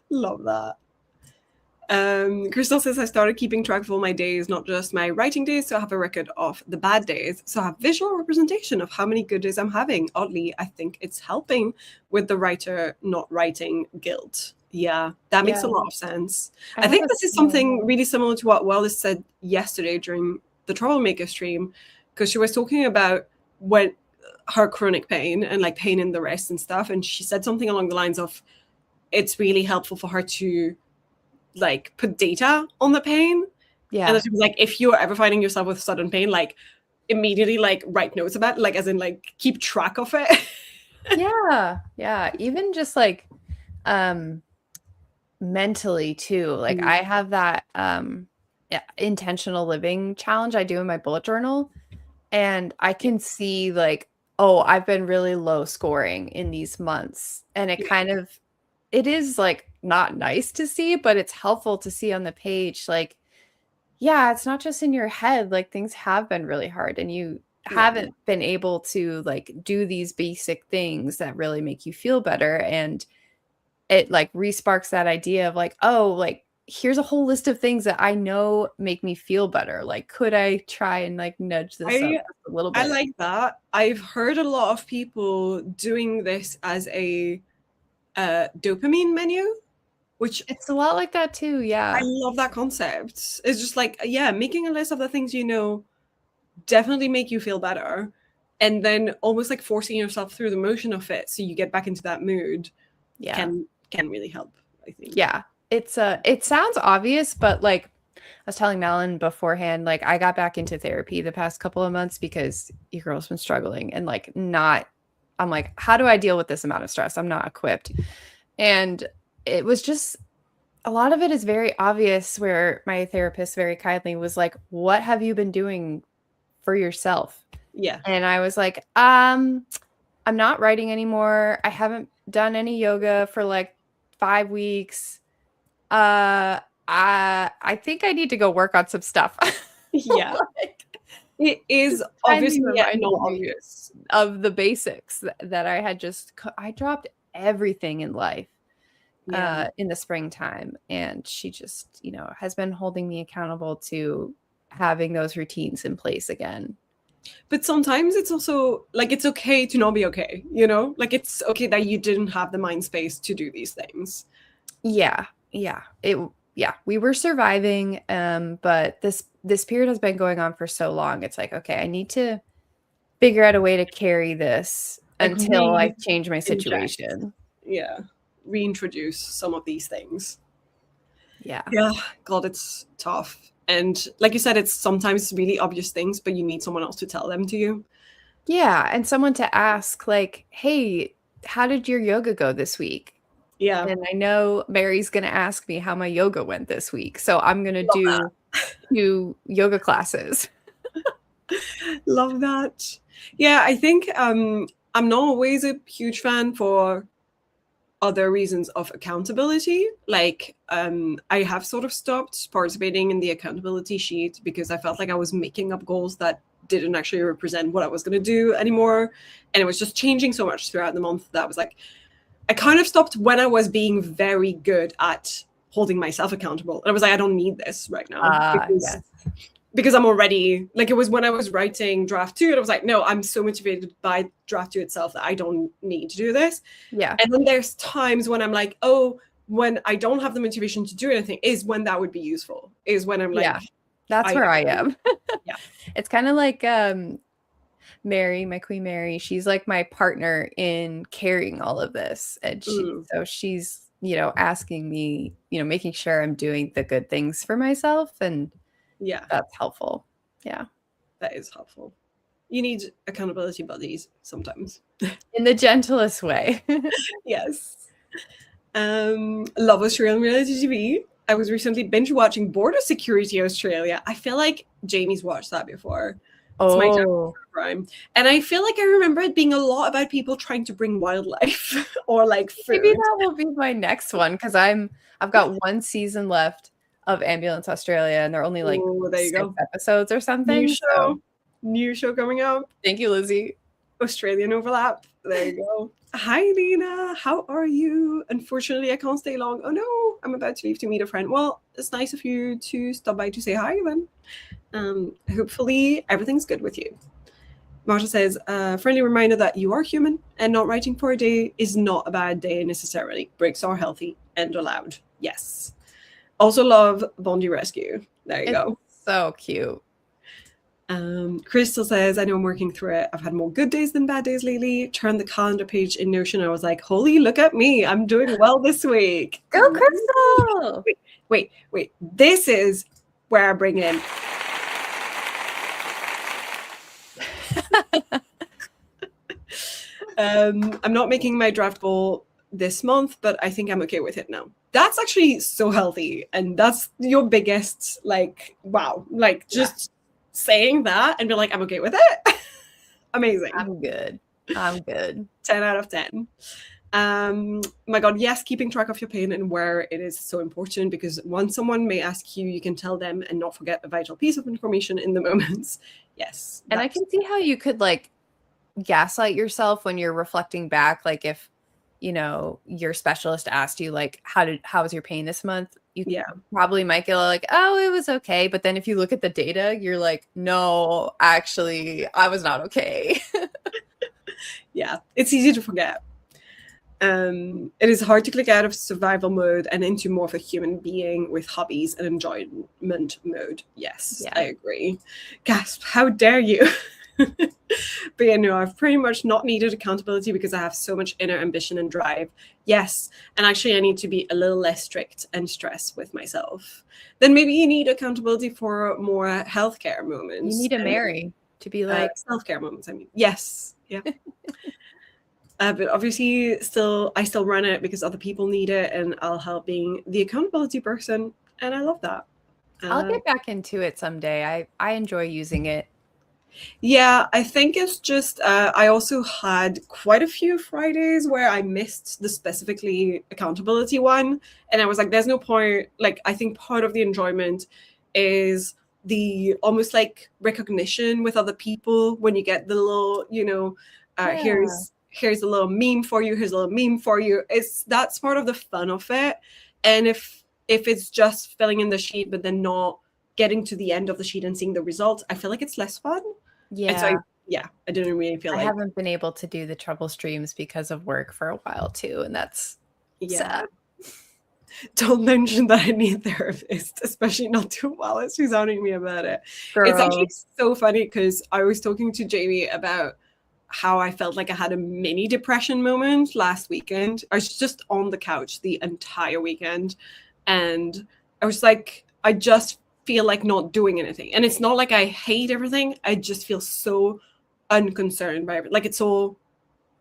Love that. Crystal says, I started keeping track of all my days, not just my writing days, so I have a record of the bad days. So I have visual representation of how many good days I'm having. Oddly, I think it's helping with the writer not writing guilt. Yeah, that makes a lot of sense. I think this is something really similar to what Wallace said yesterday during the Troublemaker stream, because she was talking about when her chronic pain and like pain in the wrist and stuff. And she said something along the lines of, it's really helpful for her to like put data on the pain. Yeah. And she was like, if you're ever finding yourself with sudden pain, like immediately like write notes about it, like as in like keep track of it. Yeah. Even just like mentally too. Like I have that intentional living challenge I do in my bullet journal. And I can see like, oh, I've been really low scoring in these months. And it is like not nice to see, but it's helpful to see on the page. Like, yeah, it's not just in your head. Like things have been really hard and you haven't been able to like do these basic things that really make you feel better. And it like re-sparks that idea of like, oh, like here's a whole list of things that I know make me feel better. Like, could I try and like nudge this up a little bit? I like that. I've heard a lot of people doing this as a dopamine menu, which it's a lot like that too. Yeah. I love that concept. It's just like, yeah, making a list of the things you know definitely make you feel better. And then almost like forcing yourself through the motion of it so you get back into that mood can really help, I think. Yeah. It sounds obvious, but like I was telling Malin beforehand, like I got back into therapy the past couple of months because your girl's been struggling and like I'm like, how do I deal with this amount of stress? I'm not equipped. And it was just a lot of it is very obvious where my therapist very kindly was like, what have you been doing for yourself? Yeah. And I was like, I'm not writing anymore. I haven't done any yoga for like 5 weeks. I think I need to go work on some stuff. Yeah. It is obviously not obvious of the basics that I had I dropped everything in life in the springtime. And she just, has been holding me accountable to having those routines in place again. But sometimes it's also like, it's okay to not be okay, like it's okay that you didn't have the mind space to do these things. Yeah. We were surviving. But this period has been going on for so long. It's like, okay, I need to figure out a way to carry this until I change my situation. Yeah. Reintroduce some of these things. Yeah. God, it's tough. And like you said, it's sometimes really obvious things, but you need someone else to tell them to you. Yeah. And someone to ask like, hey, how did your yoga go this week? Yeah. And I know Mary's going to ask me how my yoga went this week. So I'm going to do 2 yoga classes. Love that. Yeah, I think I'm not always a huge fan for other reasons of accountability. Like I have sort of stopped participating in the accountability sheet because I felt like I was making up goals that didn't actually represent what I was going to do anymore. And it was just changing so much throughout the month that I was like, I kind of stopped when I was being very good at holding myself accountable. And I was like, I don't need this right now because I'm already, like, it was when I was writing draft 2 and I was like, no, I'm so motivated by draft 2 itself that I don't need to do this. Yeah. And then there's times when I'm like, oh, when I don't have the motivation to do anything is when that would be useful, is when I'm like, that's where I am. Yeah. It's kind of like Mary, my Queen Mary, she's like my partner in carrying all of this. And so she's, you know, asking me, you know, making sure I'm doing the good things for myself. And that's helpful. Yeah. That is helpful. You need accountability buddies sometimes. In the gentlest way. Yes. Love Australian reality TV. I was recently binge watching Border Security Australia. I feel like Jamie's watched that before. It's my time. And I feel like I remember it being a lot about people trying to bring wildlife or like food. Maybe that will be my next one, because I've got one season left of Ambulance Australia, and they're only like 6 episodes or something. New show coming up. Thank you, Lizzie. Australian overlap. There you go. Hi, Lena. How are you? Unfortunately, I can't stay long. Oh no, I'm about to leave to meet a friend. Well, it's nice of you to stop by to say hi then. Hopefully everything's good with you. Marta says, friendly reminder that you are human and not writing for a day is not a bad day necessarily. Breaks are healthy and allowed. Yes. Also love Bondi Rescue. There you go. So cute. Crystal says, I know I'm working through it. I've had more good days than bad days lately. Turned the calendar page in Notion. I was like, holy, look at me. I'm doing well this week. Go, Crystal. Wait. This is where I bring in. I'm not making my draft goal this month, but I think I'm okay with it now. That's actually so healthy. And that's your biggest, like, wow. Like, just saying that and be like, I'm okay with it. Amazing. I'm good. 10 out of 10. My God, yes, keeping track of your pain and where it is so important, because once someone may ask you, you can tell them and not forget a vital piece of information in the moments. Yes. And I can see how you could like gaslight yourself when you're reflecting back. Like if, you know, your specialist asked you like, how was your pain this month? You probably might get like, oh, it was okay. But then if you look at the data, you're like, no, actually, I was not okay. Yeah, it's easy to forget. It is hard to click out of survival mode and into more of a human being with hobbies and enjoyment mode. Yes, I agree. Gasp, how dare you? But yeah, no, I've pretty much not needed accountability because I have so much inner ambition and drive. Yes, and actually I need to be a little less strict and stressed with myself. Then maybe you need accountability for more healthcare moments. You need a Mary to be like self-care moments. I mean, yes, yeah. But obviously, I still run it because other people need it, and I'll help being the accountability person, and I love that. I'll get back into it someday. I enjoy using it. Yeah, I think it's just I also had quite a few Fridays where I missed the specifically accountability one, and I was like, there's no point. Like, I think part of the enjoyment is the almost like recognition with other people when you get the little, you know, here's a little meme for you, here's a little meme for you. That's part of the fun of it. And if it's just filling in the sheet but then not getting to the end of the sheet and seeing the results, I feel like it's less fun. Yeah. And so I didn't really feel I haven't been able to do the trouble streams because of work for a while too, and that's sad. Don't mention that I need a therapist, especially not to Wallace, who's honoring me about it. Girl. It's actually so funny because I was talking to Jamie about how I felt like I had a mini depression moment last weekend. I was just on the couch the entire weekend, and I was like, I just feel like not doing anything. And it's not like I hate everything. I just feel so unconcerned by it. Like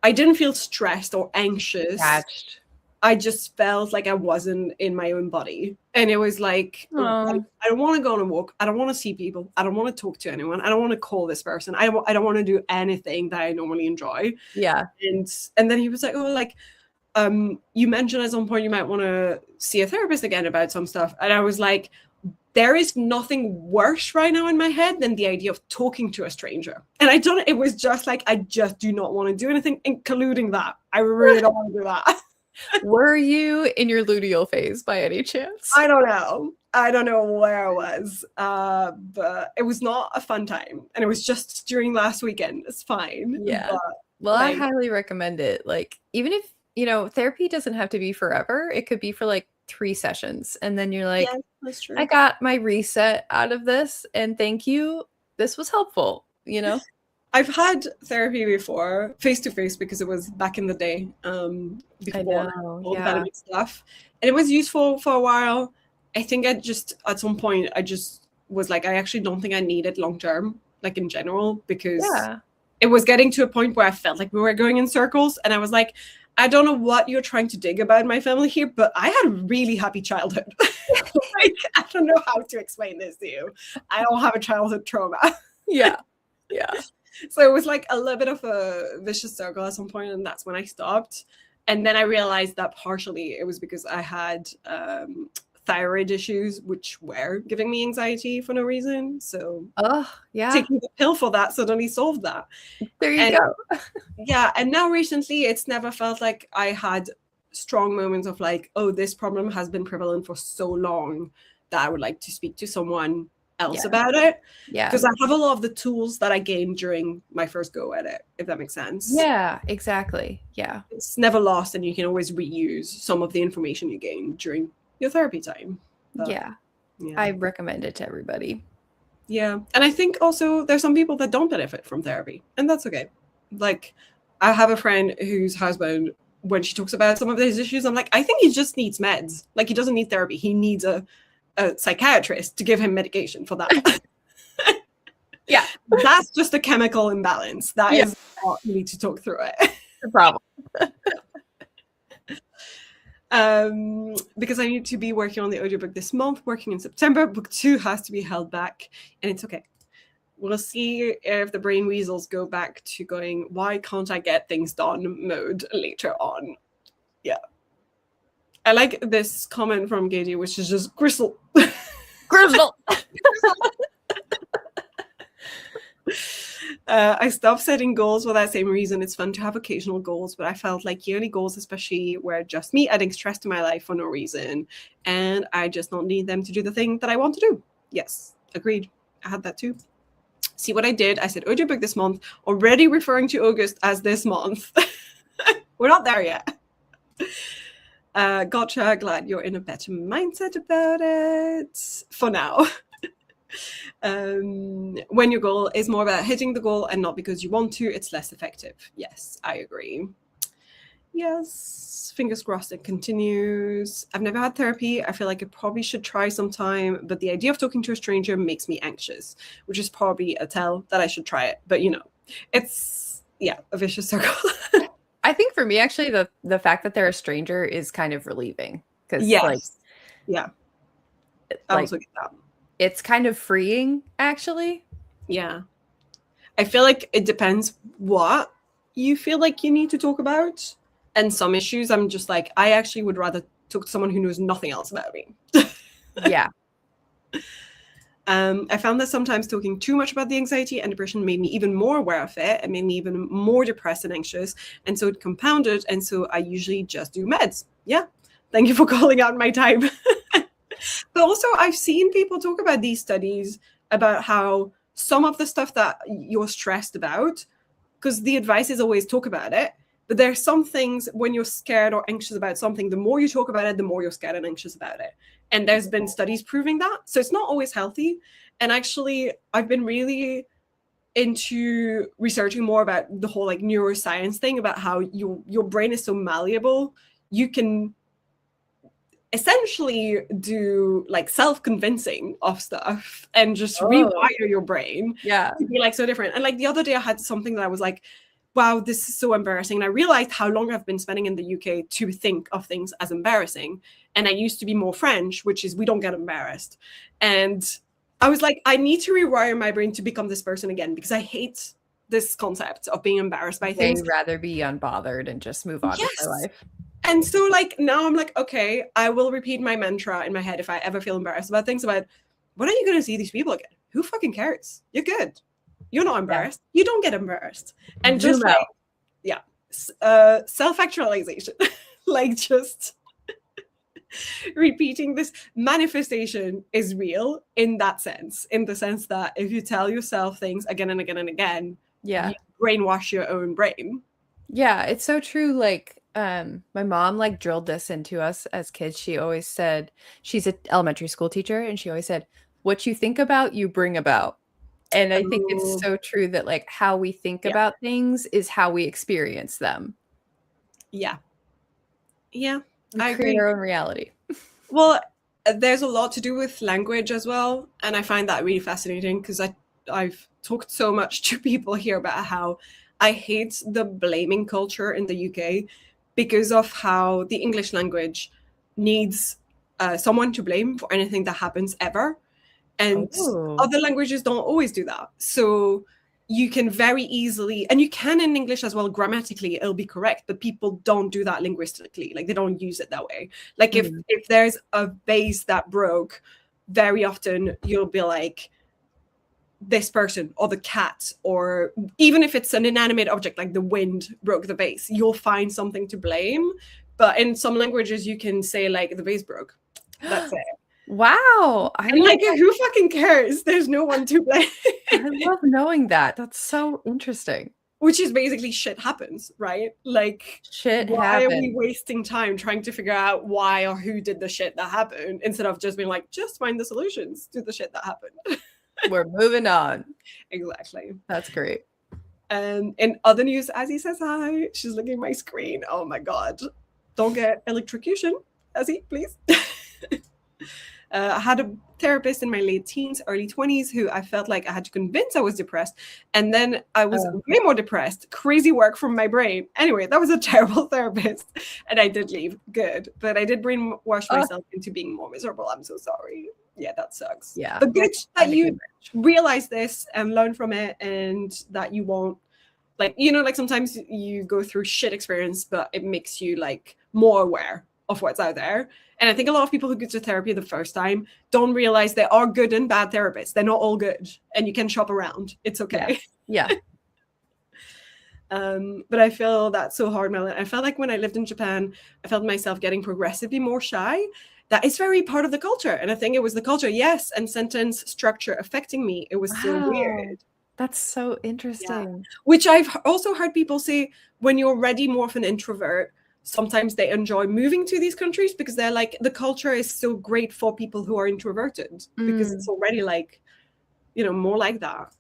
I didn't feel stressed or anxious. Attached. I just felt like I wasn't in my own body. And it was like, I don't want to go on a walk. I don't want to see people. I don't want to talk to anyone. I don't want to call this person. I don't want to do anything that I normally enjoy. Yeah. And then he was like, oh, like, you mentioned at some point you might want to see a therapist again about some stuff. And I was like, there is nothing worse right now in my head than the idea of talking to a stranger. And I don't, it was just like, I just do not want to do anything, including that. I really don't want to do that. Were you in your luteal phase by any chance? I don't know. I don't know where I was, but it was not a fun time. And it was just during last weekend. It's fine. Yeah. But, well, I highly recommend it. Like, even if, you know, therapy doesn't have to be forever. It could be for like 3 sessions. And then you're like, that's true. I got my reset out of this. And thank you. This was helpful, you know? I've had therapy before, face-to-face, because it was back in the day, before all the pandemic stuff. And it was useful for a while. I think at some point, I just was like, I actually don't think I need it long-term, like in general, because it was getting to a point where I felt like we were going in circles. And I was like, I don't know what you're trying to dig about my family here, but I had a really happy childhood. Like, I don't know how to explain this to you. I don't have a childhood trauma. Yeah. So it was like a little bit of a vicious circle at some point, and that's when I stopped. And then I realized that partially it was because I had thyroid issues, which were giving me anxiety for no reason. So taking the pill for that suddenly solved that. There you go. Yeah. And now recently, it's never felt like I had strong moments of like, oh, this problem has been prevalent for so long that I would like to speak to someone else about it. Yeah. Because I have a lot of the tools that I gained during my first go at it, if that makes sense. Yeah, exactly. Yeah. It's never lost, and you can always reuse some of the information you gain during your therapy time. But, yeah. I recommend it to everybody. Yeah. And I think also there's some people that don't benefit from therapy, and that's okay. Like, I have a friend whose husband, when she talks about some of his issues, I'm like, I think he just needs meds. Like, he doesn't need therapy. He needs a psychiatrist to give him medication for that. Yeah. That's just a chemical imbalance. That is not, you need to talk through it. The problem. Because I need to be working on the audiobook this month, working in September. Book 2 has to be held back, and it's okay. We'll see if the brain weasels go back to going, why can't I get things done mode later on. Yeah. I like this comment from Katie, which is just Crystal. Crystal. I stopped setting goals for that same reason. It's fun to have occasional goals, but I felt like yearly goals, especially, were just me adding stress to my life for no reason. And I just don't need them to do the thing that I want to do. Yes, agreed. I had that too. See what I did? I said audiobook this month, already referring to August as this month. We're not there yet. Gotcha. Glad you're in a better mindset about it for now. When your goal is more about hitting the goal and not because you want to, it's less effective. Yes, I agree. Yes, fingers crossed it continues. I've never had therapy. I feel like I probably should try sometime, but the idea of talking to a stranger makes me anxious, which is probably a tell that I should try it. But, you know, it's, a vicious circle. I think for me, actually, the fact that they're a stranger is kind of relieving. Because, I also get that. It's kind of freeing, actually. Yeah. I feel like it depends what you feel like you need to talk about. And some issues, I'm just like, I actually would rather talk to someone who knows nothing else about me. Yeah. I found that sometimes talking too much about the anxiety and depression made me even more aware of it and made me even more depressed and anxious. And so it compounded. And so I usually just do meds. Yeah. Thank you for calling out my type. But also, I've seen people talk about these studies about how some of the stuff that you're stressed about, because the advice is always talk about it, but there are some things when you're scared or anxious about something, the more you talk about it, the more you're scared and anxious about it. And there's been studies proving that. So it's not always healthy. And actually, I've been really into researching more about the whole like neuroscience thing, about how your brain is so malleable. You can essentially do like self-convincing of stuff and just rewire your brain to be like so different. And like the other day I had something that I was like, wow, this is so embarrassing. And I realized how long I've been spending in the UK to think of things as embarrassing. And I used to be more French, which is we don't get embarrassed. And I was like, I need to rewire my brain to become this person again, because I hate this concept of being embarrassed by things. I'd rather be unbothered and just move on with my life. And so like now I'm like, okay, I will repeat my mantra in my head if I ever feel embarrassed about things, about when are you going to see these people again? Who fucking cares? You're good. You're not Yeah. embarrassed. You don't get embarrassed. And Zoom just like, out. yeah, self-actualization, like just repeating this manifestation is real in that sense, in the sense that if you tell yourself things again and again and again, Yeah. you brainwash your own brain. Yeah, it's so true. Like, my mom like drilled this into us as kids. She always said, she's an elementary school teacher, and she always said, "What you think about, you bring about." And I think it's Oh, so true that like how we think yeah, about things is how we experience them. yeah, yeah. We I create agree. our own reality. Well, there's a lot to do with language as well, and I find that really fascinating because I've talked so much to people here about how I hate the blaming culture in the UK because of how the English language needs someone to blame for anything that happens ever, and Oh. other languages don't always do that. So you can very easily, and you can in English as well, grammatically it'll be correct, but people don't do that linguistically. Like they don't use it that way. Like if Mm. if there's a vase that broke, very often you'll be like, this person or the cat, or even if it's an inanimate object like the wind broke the vase, you'll find something to blame. But in some languages you can say like the vase broke, that's it. Wow. I And love like who fucking cares, there's no one to blame. I love knowing that. That's so interesting. Which is basically shit happens, right? Like, Shit why are we happened. wasting time trying to figure out why or who did the shit that happened instead of just being like, just find the solutions to the shit that happened? We're moving on. Exactly. That's great. And in other news, Azzy says hi. She's looking at my screen. Oh my god. Don't get electrocution, Azzy, please. I had a therapist in my late teens, early 20s, who I felt like I had to convince I was depressed. And then I was Oh. way more depressed. Crazy work from my brain. Anyway, that was a terrible therapist. And I did leave. Good. But I did brainwash Oh, myself into being more miserable. I'm so sorry. Yeah, that sucks. yeah. But good that Kind of you realize this and learn from it, and that you won't, like, you know, like sometimes you go through shit experience, but it makes you like more aware of what's out there. And I think a lot of people who go to therapy the first time don't realize there are good and bad therapists. They're not all good, and you can shop around. It's okay. Yeah. But I feel that's so hard, Melon. I felt like when I lived in Japan, I felt myself getting progressively more shy. That is very part of the culture. And I think it was the culture, yes, and sentence structure affecting me. It was so Wow. weird. That's so Yeah. interesting. Which I've also heard people say, when you're already more of an introvert, sometimes they enjoy moving to these countries because they're like, the culture is so great for people who are introverted because it's already like, you know, more like that.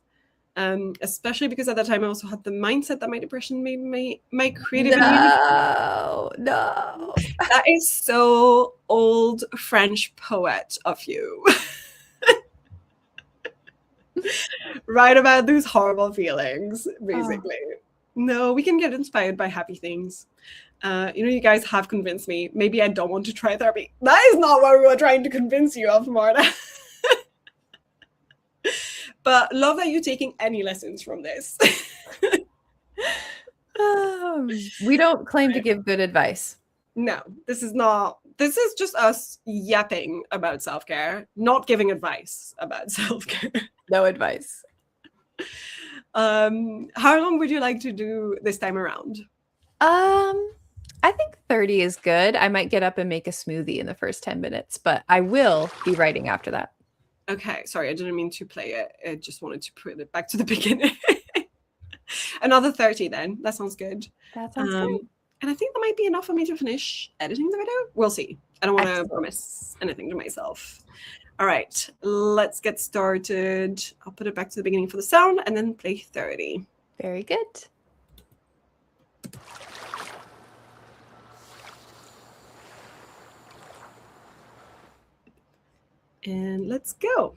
Especially because at that time I also had the mindset that my depression made my creativity. No, no. That is so old French poet of you. Write about those horrible feelings, basically. No, we can get inspired by happy things. You know, you guys have convinced me. Maybe I don't want to try therapy. That is not what we were trying to convince you of, Marta. But love that you're taking any lessons from this. We don't claim to give good advice. No, this is not. This is just us yapping about self-care, not giving advice about self-care. No advice. How long would you like to do this time around? I think 30 is good. I might get up and make a smoothie in the first 10 minutes, but I will be writing after that. Okay, sorry, I didn't mean to play it. I just wanted to put it back to the beginning. Another 30 then. That sounds good. That sounds great. And I think that might be enough for me to finish editing the video. We'll see. I don't want to Excellent. promise anything to myself. All right, let's get started. I'll put it back to the beginning for the sound and then play 30. Very good. And let's go.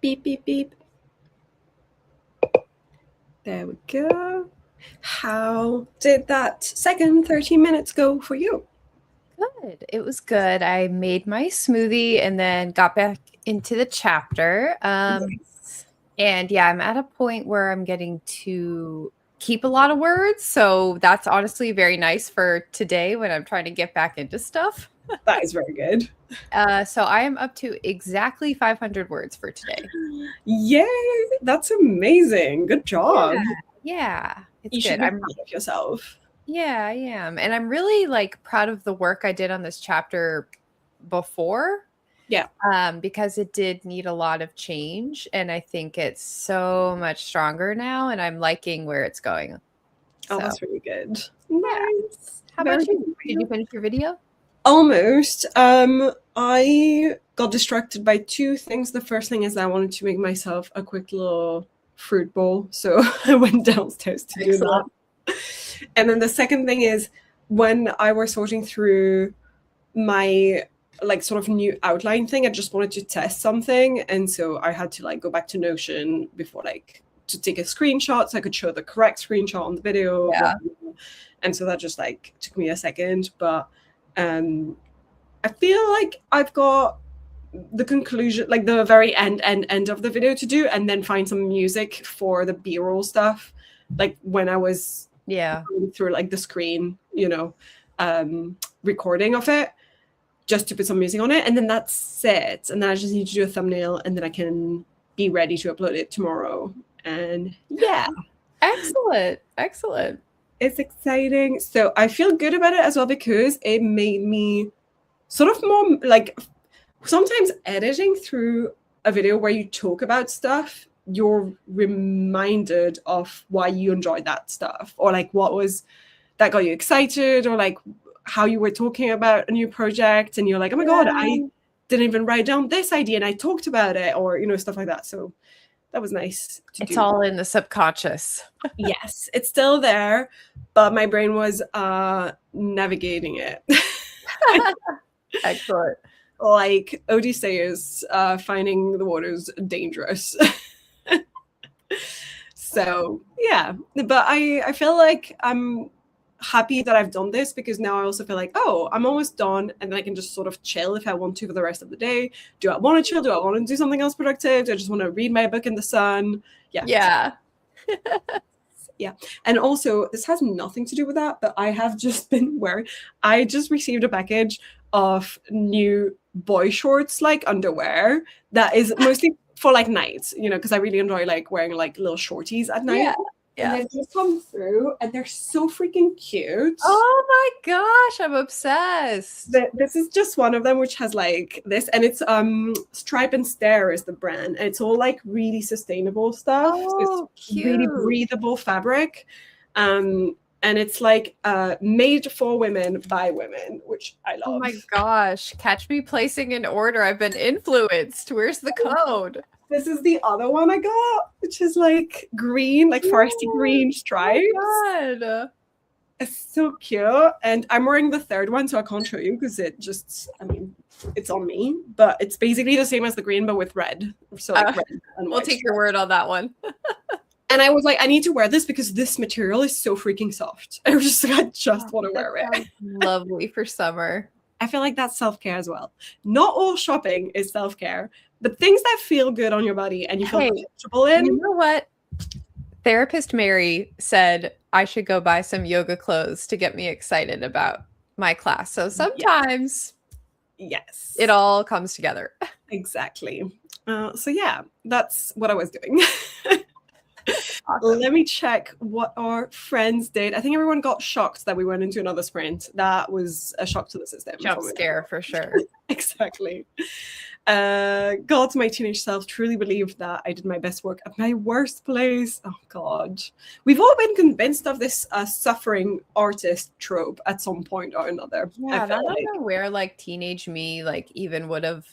Beep, beep, beep. There we go. How did that second 30 minutes go for you? Good. It was good. I made my smoothie and then got back into the chapter. Nice. And yeah, I'm at a point where I'm getting to keep a lot of words. So that's honestly very nice for today when I'm trying to get back into stuff. That is very good. So I am up to exactly 500 words for today. Yay! That's amazing. Good job. Yeah. It's You should good. be I'm proud of yourself. Yeah, I am. And I'm really like proud of the work I did on this chapter before. Yeah. Because it did need a lot of change. And I think it's so much stronger now. And I'm liking where it's going. Oh, that's really good. Nice. How about you? Did you finish your video? Almost. I got distracted by two things. The first thing is I wanted to make myself a quick little fruit bowl. So I went downstairs to do that. And then the second thing is when I was sorting through my like sort of new outline thing, I just wanted to test something. And so I had to like go back to Notion before like to take a screenshot so I could show the correct screenshot on the video. Yeah. And so that just like took me a second. But I feel like I've got the conclusion, like the very end of the video to do, and then find some music for the B-roll stuff. Like when I was going through like the screen, recording of it, just to put some music on it, and then that's it. And then I just need to do a thumbnail, and then I can be ready to upload it tomorrow. And yeah, excellent. It's exciting. So I feel good about it as well because it made me sort of more like sometimes editing through a video where you talk about stuff, you're reminded of why you enjoyed that stuff, or like what was that got you excited, or like how you were talking about a new project and you're like, oh my God, I didn't even write down this idea and I talked about it, or stuff like that. So that was nice to do. It's all in the subconscious. Yes, it's still there, but my brain was navigating it. Excellent. Like Odysseus finding the waters dangerous. So yeah, but I feel like I'm happy that I've done this because now I also feel like, oh, I'm almost done, and then I can just sort of chill if I want to for the rest of the day. Do I want to chill? Do I want to do something else productive? Do I just want to read my book in the sun? Yeah. And also, this has nothing to do with that, but I have just been I just received a package of new boy shorts, like underwear, that is mostly for like nights, because I really enjoy like wearing like little shorties at night. Yeah. And they've just come through and they're so freaking cute. Oh my gosh, I'm obsessed. This is just one of them, which has like this, and it's Stripe and Stare is the brand, and it's all like really sustainable stuff. Oh, it's cute. Really breathable fabric. And it's like made for women by women, which I love. Oh my gosh, catch me placing an order. I've been influenced. Where's the code? This is the other one I got, which is like green, like foresty green stripes. Oh my God. It's so cute. And I'm wearing the third one, so I can't show you because it's on me. But it's basically the same as the green, but with red. So like red and we'll take your word on that one. And I was like, I need to wear this because this material is so freaking soft. I was just like, I just want to wear it. Lovely for summer. I feel like that's self-care as well. Not all shopping is self-care, but things that feel good on your body and you feel comfortable in. You know what? Therapist Mary said I should go buy some yoga clothes to get me excited about my class. So sometimes yes, it all comes together. Exactly. So yeah, that's what I was doing. Awesome. Let me check what our friends did. I think everyone got shocked that we went into another sprint. That was a shock to the system. Jump scare for sure. Exactly. God, my teenage self truly believed that I did my best work at my worst place. Oh God. We've all been convinced of this suffering artist trope at some point or another. Yeah, I don't know where like teenage me like even would have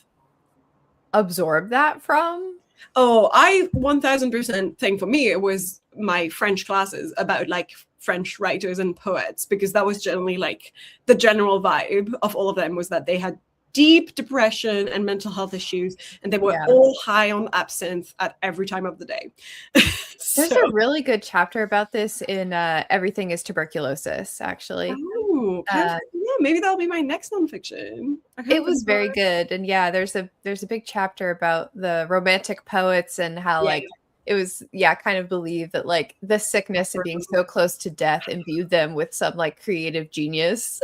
absorbed that from. Oh, I 1000% think for me it was my French classes about like French writers and poets, because that was generally like the general vibe of all of them was that they had deep depression and mental health issues, and they were all high on absinthe at every time of the day. There's a really good chapter about this in Everything is Tuberculosis, actually. Oh, yeah, maybe that'll be my next nonfiction. It was very good. And yeah, there's a big chapter about the romantic poets and how like it was kind of believed that like the sickness of being so close to death imbued them with some like creative genius.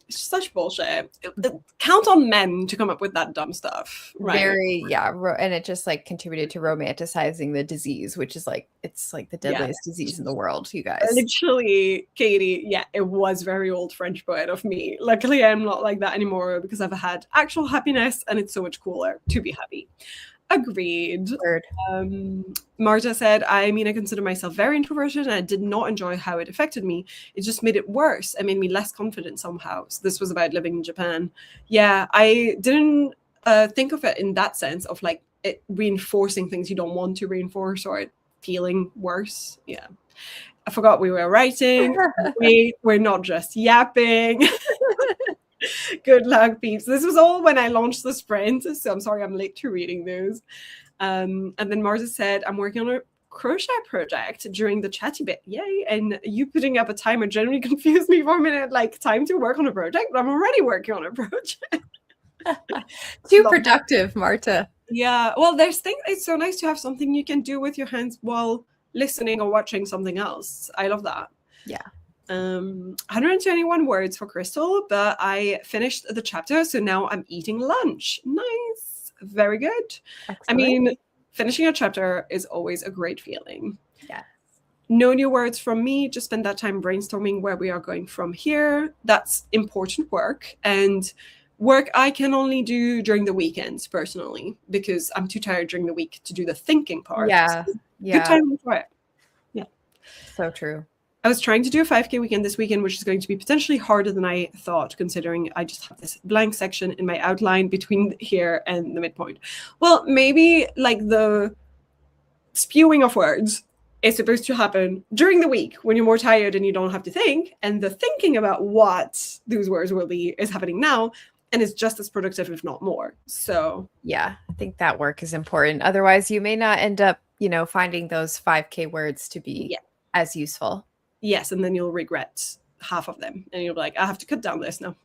It's such bullshit. Count on men to come up with that dumb stuff, right? And it just like contributed to romanticizing the disease, which is like it's like the deadliest disease in the world, you guys. Literally, Katie, it was very old French poet of me. Luckily, I'm not like that anymore because I've had actual happiness, and it's so much cooler to be happy. Agreed. Marta said, I mean, I consider myself very introverted and I did not enjoy how it affected me. It just made it worse. It made me less confident somehow. So this was about living in Japan. Yeah, I didn't think of it in that sense of like it reinforcing things you don't want to reinforce or it feeling worse. Yeah. I forgot we were writing. Wait, we're not just yapping. Good luck, peeps. This was all when I launched the sprint, so I'm sorry I'm late to reading those. And then Marta said, I'm working on a crochet project during the chatty bit. Yay. And you putting up a timer generally confused me for a minute, like time to work on a project, but I'm already working on a project. Too productive, Marta. Yeah. Well, it's so nice to have something you can do with your hands while listening or watching something else. I love that. Yeah. 121 words for Crystal, but I finished the chapter, so now I'm eating lunch. Nice. Very good. Excellent. I mean, finishing a chapter is always a great feeling. Yeah. No new words from me. Just spend that time brainstorming where we are going from here. That's important work. And work I can only do during the weekends, personally, because I'm too tired during the week to do the thinking part. Yeah. So good time for it. Yeah. So true. I was trying to do a 5K weekend this weekend, which is going to be potentially harder than I thought, considering I just have this blank section in my outline between here and the midpoint. Well, maybe like the spewing of words is supposed to happen during the week when you're more tired and you don't have to think. And the thinking about what those words will be is happening now. And it's just as productive, if not more. So yeah, I think that work is important. Otherwise, you may not end up, finding those 5K words to be as useful. Yes, and then you'll regret half of them. And you'll be like, I have to cut down this now.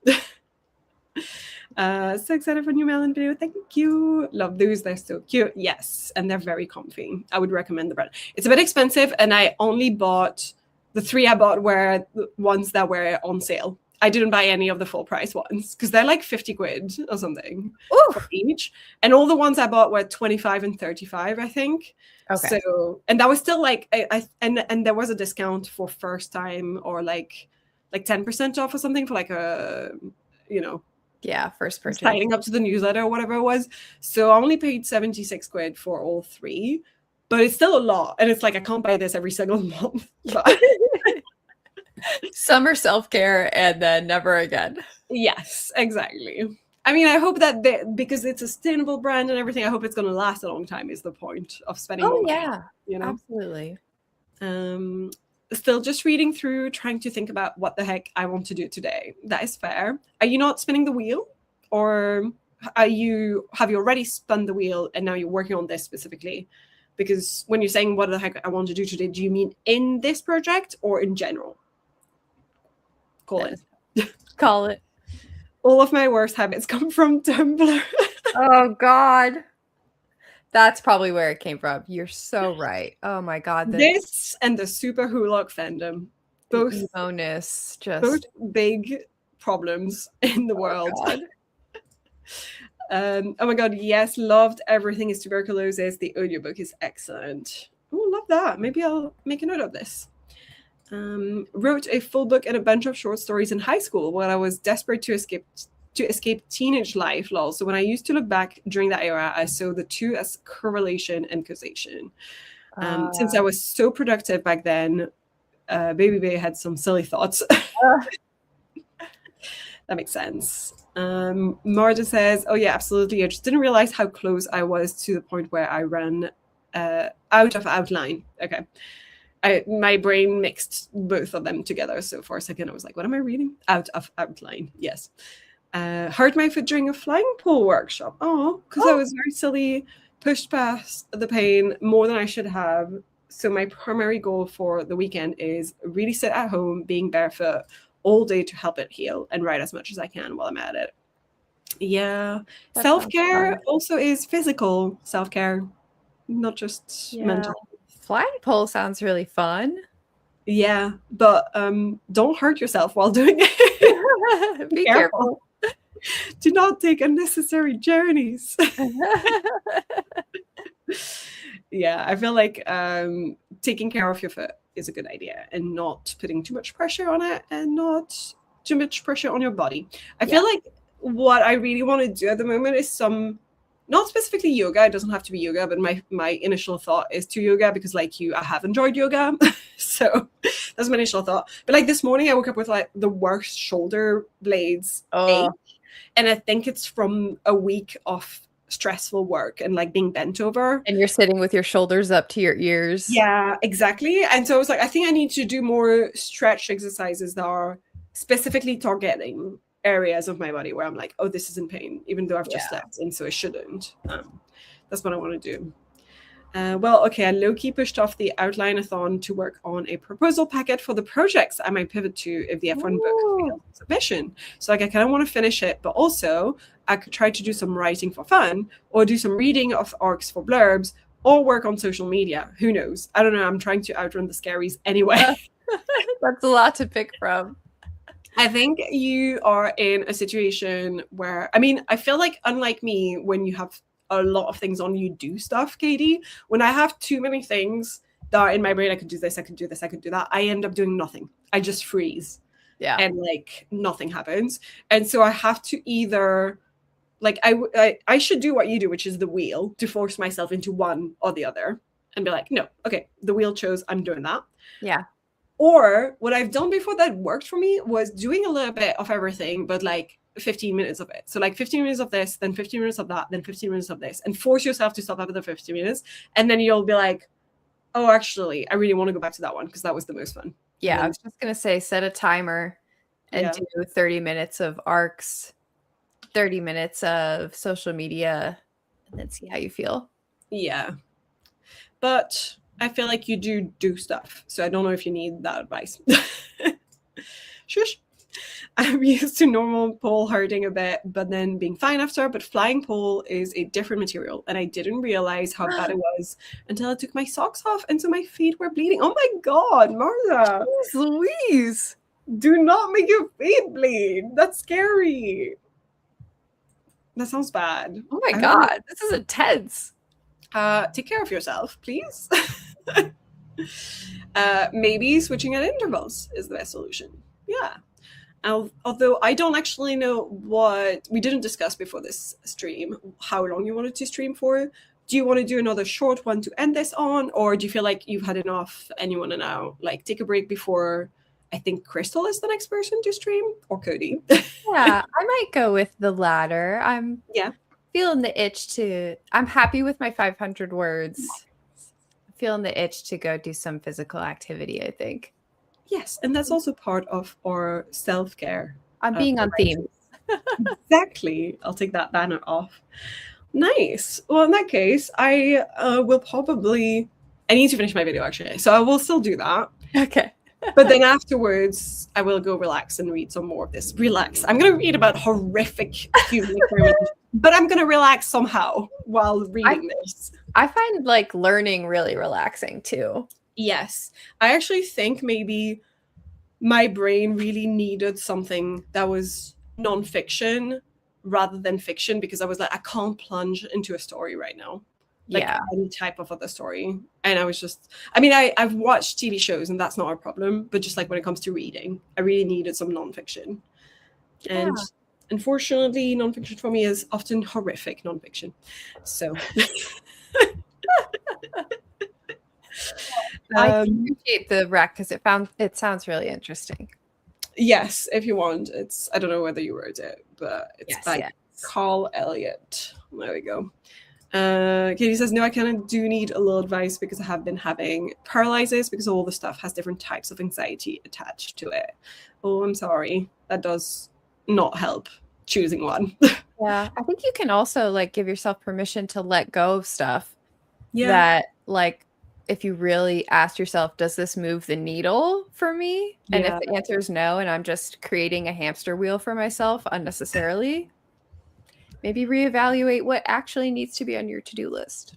So excited for new melon video. Thank you. Love those. They're so cute. Yes, and they're very comfy. I would recommend the brand. It's a bit expensive, and I only bought the 3 I bought were the ones that were on sale. I didn't buy any of the full price ones because they're like 50 quid or something for each. And all the ones I bought were 25 and 35, I think. Okay. So, and that was still like, and there was a discount for first time or like 10% off or something for like a, first purchase. Signing up to the newsletter or whatever it was. So I only paid 76 quid for all 3, but it's still a lot. And it's like, I can't buy this every single month. Summer self-care and then never again. Yes, exactly. I mean, I hope that because it's a sustainable brand and everything, I hope it's going to last a long time is the point of spending more money. Absolutely. Still just reading through, trying to think about what the heck I want to do today. That is fair. Are you not spinning the wheel? Or have you already spun the wheel and now you're working on this specifically? Because when you're saying what the heck I want to do today, do you mean in this project or in general? Call it. All of my worst habits come from Tumblr. Oh, God. That's probably where it came from. You're so right. Oh, my God. This and the Super Hulock fandom. Both emo-ness, both big problems in the world. Oh my God. Yes, loved Everything is Tuberculosis. The audiobook is excellent. Oh, love that. Maybe I'll make a note of this. Wrote a full book and a bunch of short stories in high school when I was desperate to escape teenage life, lol. So when I used to look back during that era, I saw the two as correlation and causation. Since I was so productive back then, Baby Bay had some silly thoughts. That makes sense. Marta says, oh yeah, absolutely. I just didn't realize how close I was to the point where I ran out of outline. Okay. My brain mixed both of them together. So for a second, I was like, what am I reading? Out of outline. Yes. Hurt my foot during a flying pole workshop. Oh, because I was very silly, pushed past the pain more than I should have. So my primary goal for the weekend is really sit at home, being barefoot all day to help it heal and ride as much as I can while I'm at it. Yeah. Self-care also is physical self-care, not just mental. Flying pole sounds really fun. Yeah, but don't hurt yourself while doing it. Be careful. Do not take unnecessary journeys. Yeah, I feel like taking care of your foot is a good idea, and not putting too much pressure on it, and not too much pressure on your body. I feel like what I really want to do at the moment is not specifically yoga. It doesn't have to be yoga, but my initial thought is to yoga, because like you, I have enjoyed yoga. So that's my initial thought. But like this morning I woke up with like the worst shoulder blades ache. And I think it's from a week of stressful work and like being bent over. And you're sitting with your shoulders up to your ears. Yeah, exactly. And so I was like, I think I need to do more stretch exercises that are specifically targeting areas of my body where I'm like, oh, this is in pain, even though I've just slept, and so I shouldn't. That's what I want to do. Well, okay, I low-key pushed off the outline-a-thon to work on a proposal packet for the projects I might pivot to if the F1 book fails submission. So like I kind of want to finish it, but also I could try to do some writing for fun, or do some reading of arcs for blurbs, or work on social media. Who knows? I don't know. I'm trying to outrun the scaries anyway. That's a lot to pick from. I think you are in a situation where, I mean, I feel like unlike me, when you have a lot of things on, you do stuff, Katie. When I have too many things that are in my brain, I could do this, I could do this, I could do that, I end up doing nothing. I just freeze. Yeah. And like nothing happens. And so I have to either, like, I should do what you do, which is the wheel, to force myself into one or the other and be like, no, okay, the wheel chose, I'm doing that. Yeah. Or what I've done before that worked for me was doing a little bit of everything, but like 15 minutes of it. So like 15 minutes of this, then 15 minutes of that, then 15 minutes of this, and force yourself to stop after the 15 minutes. And then you'll be like, oh, actually, I really want to go back to that one because that was the most fun. Yeah, I was just going to say, set a timer and do 30 minutes of arcs, 30 minutes of social media, and then see how you feel. Yeah. But I feel like you do stuff. So I don't know if you need that advice. Shush. I'm used to normal pole hurting a bit, but then being fine after. But flying pole is a different material, and I didn't realize how bad it was until I took my socks off, and so my feet were bleeding. Oh my God, Martha! Jeez Louise, do not make your feet bleed. That's scary. That sounds bad. Oh my God, this is intense. Take care of yourself, please. Maybe switching at intervals is the best solution. Yeah. Although I don't actually know what we didn't discuss before this stream, how long you wanted to stream for. Do you want to do another short one to end this on, or do you feel like you've had enough and you want to now like take a break before? I think Crystal is the next person to stream, or Cody. Yeah, I might go with the latter. I'm feeling the itch to. I'm happy with my 500 words. Feeling the itch to go do some physical activity, I think. Yes, and that's also part of our self-care. I'm being on theme. Exactly. I'll take that banner off. Nice. Well, in that case, I will probably... I need to finish my video, actually. So I will still do that. Okay. But then afterwards, I will go relax and read some more of this. Relax. I'm going to read about horrific human experiments, but I'm going to relax somehow while reading this. I find like learning really relaxing too. Yes. I actually think maybe my brain really needed something that was nonfiction rather than fiction, because I was like, I can't plunge into a story right now. Like any type of other story. And I was just, I mean, I've watched TV shows and that's not a problem, but just like when it comes to reading, I really needed some nonfiction. And unfortunately, nonfiction for me is often horrific nonfiction. So... I appreciate the rec because it sounds really interesting. Yes, if you want. It's, I don't know whether you wrote it, but it's by Carl Elliott. There we go. Katie says, no, I kind of do need a little advice because I have been having paralysis because all the stuff has different types of anxiety attached to it. Oh, I'm sorry. That does not help choosing one. Yeah, I think you can also like give yourself permission to let go of stuff Yeah. that like if you really ask yourself, does this move the needle for me? And if Yeah. the answer is no, and I'm just creating a hamster wheel for myself unnecessarily, maybe reevaluate what actually needs to be on your to-do list.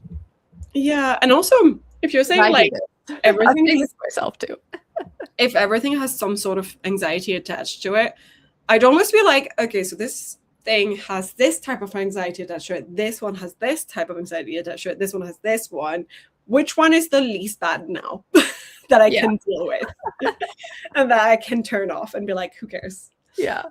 Yeah. And also, if you're saying I do like this. everything I'm doing is, this myself too. if everything has some sort of anxiety attached to it, I'd almost be like, okay, so this thing has this type of anxiety attached to it. This one has this type of anxiety attached to it. This one has this one. Which one is the least bad now that I can deal with and that I can turn off and be like, who cares? Yeah.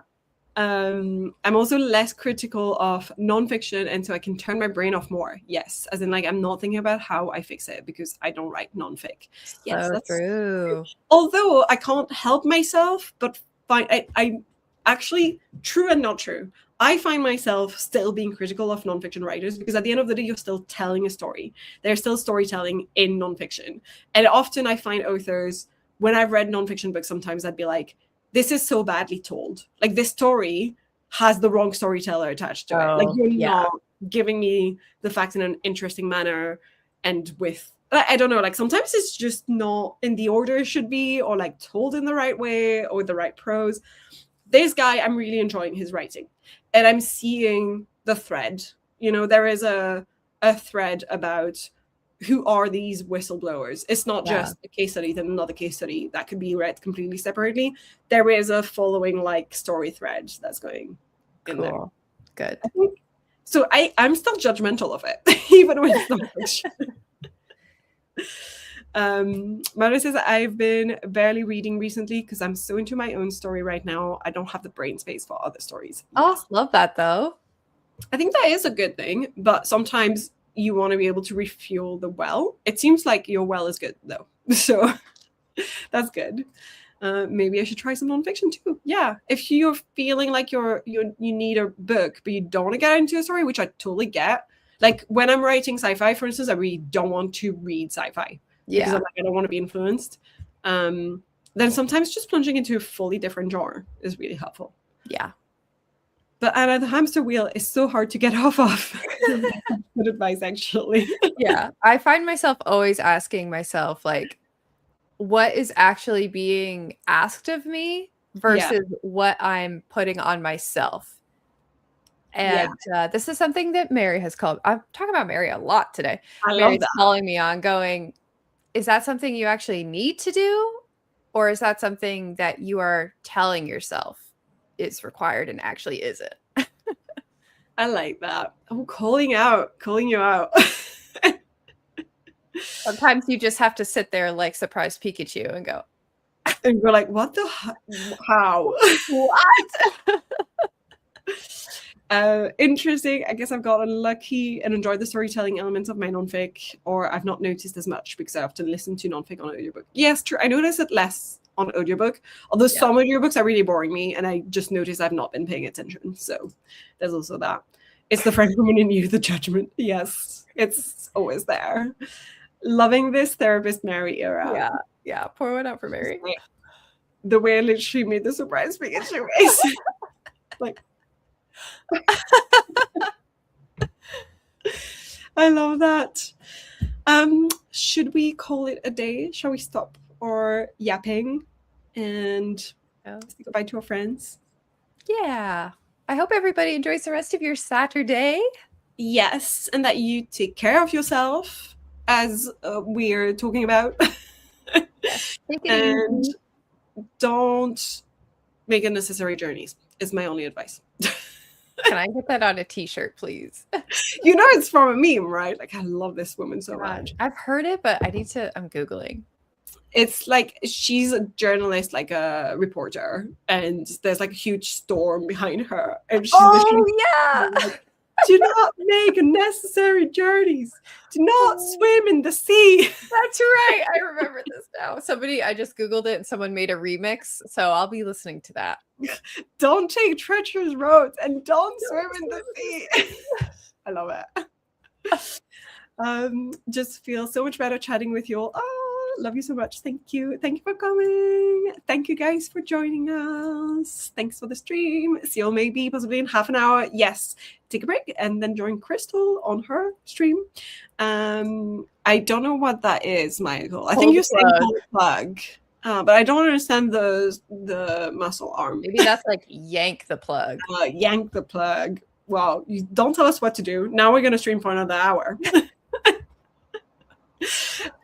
I'm also less critical of nonfiction, and so I can turn my brain off more. Yes, as in like I'm not thinking about how I fix it because I don't write nonfic. Yes, that's true. Although I can't help myself, but I actually, true and not true, I find myself still being critical of nonfiction writers because at the end of the day, you're still telling a story. There's still storytelling in nonfiction. And often I find authors, when I've read nonfiction books, sometimes I'd be like, this is so badly told. Like this story has the wrong storyteller attached to it. Like you're not giving me the facts in an interesting manner and with, I don't know, like sometimes it's just not in the order it should be or like told in the right way or the right prose. This guy, I'm really enjoying his writing and I'm seeing the thread. You know, there is a thread about who are these whistleblowers. It's not just a case study, then another case study that could be read completely separately. There is a following like story thread that's going in there. Good. So I'm still judgmental of it, even when it's not fiction. Mara says I've been barely reading recently because I'm so into my own story right now. I don't have the brain space for other stories. Oh, love that though. I think that is a good thing, but sometimes you want to be able to refuel the well. It seems like your well is good though, so that's good. Maybe I should try some nonfiction too. Yeah, if you're feeling like you need a book, but you don't want to get into a story, which I totally get. Like when I'm writing sci-fi, for instance, I really don't want to read sci-fi because I'm like, I don't want to be influenced. Then sometimes just plunging into a fully different genre is really helpful. Yeah. But Anna, the hamster wheel is so hard to get off of. Good advice, actually. Yeah. I find myself always asking myself, like, what is actually being asked of me versus what I'm putting on myself. And this is something that Mary has called. I'm talking about Mary a lot today. Mary's calling me on going, is that something you actually need to do? Or is that something that you are telling yourself is required and actually isn't? I like that. I'm calling you out. Sometimes you just have to sit there like surprised Pikachu and go. And you're like, what the how? What? Interesting. I guess I've gotten lucky and enjoyed the storytelling elements of my nonfic, or I've not noticed as much because I often listen to nonfic on audiobook. Yes, true. I notice it less on audiobook, although some audiobooks are really boring me, and I just notice I've not been paying attention. So there's also that. It's the French woman in you, the judgment. Yes, it's always there. Loving this therapist Mary era. Yeah. Pour one out for Mary. The way I literally made the surprise Pikachu face. Like. I love that. Should we call it a day? Shall we stop our yapping and say goodbye to our friends? Yeah. I hope everybody enjoys the rest of your Saturday. Yes, and that you take care of yourself, as we're talking about. And don't make unnecessary journeys, is my only advice. Can I get that on a t-shirt, please? You know it's from a meme, right? Like, I love this woman so much. I've heard it, but I'm Googling. It's like she's a journalist, like a reporter, and there's like a huge storm behind her. And she's like, do not make unnecessary journeys. Do not swim in the sea. That's right. I remember this now. I just Googled it and someone made a remix. So I'll be listening to that. Don't take treacherous roads and don't swim in the sea. I love it. Just feel so much better chatting with you all. Oh, Love you so much. Thank you. Thank you for coming. Thank you guys for joining us. Thanks for the stream. See you maybe possibly in half an hour. Yes. Take a break and then join Crystal on her stream. I don't know what that is, Michael. I think you're saying pull the plug. But I don't understand the muscle arm. Maybe that's like yank the plug. Yank the plug. Well, you don't tell us what to do. Now we're going to stream for another hour.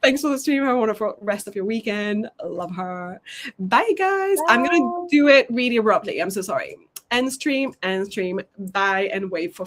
Thanks for the stream. Have a wonderful rest of your weekend. Love her. Bye, guys. Bye. I'm going to do it really abruptly. I'm so sorry. End stream. Bye, and wait for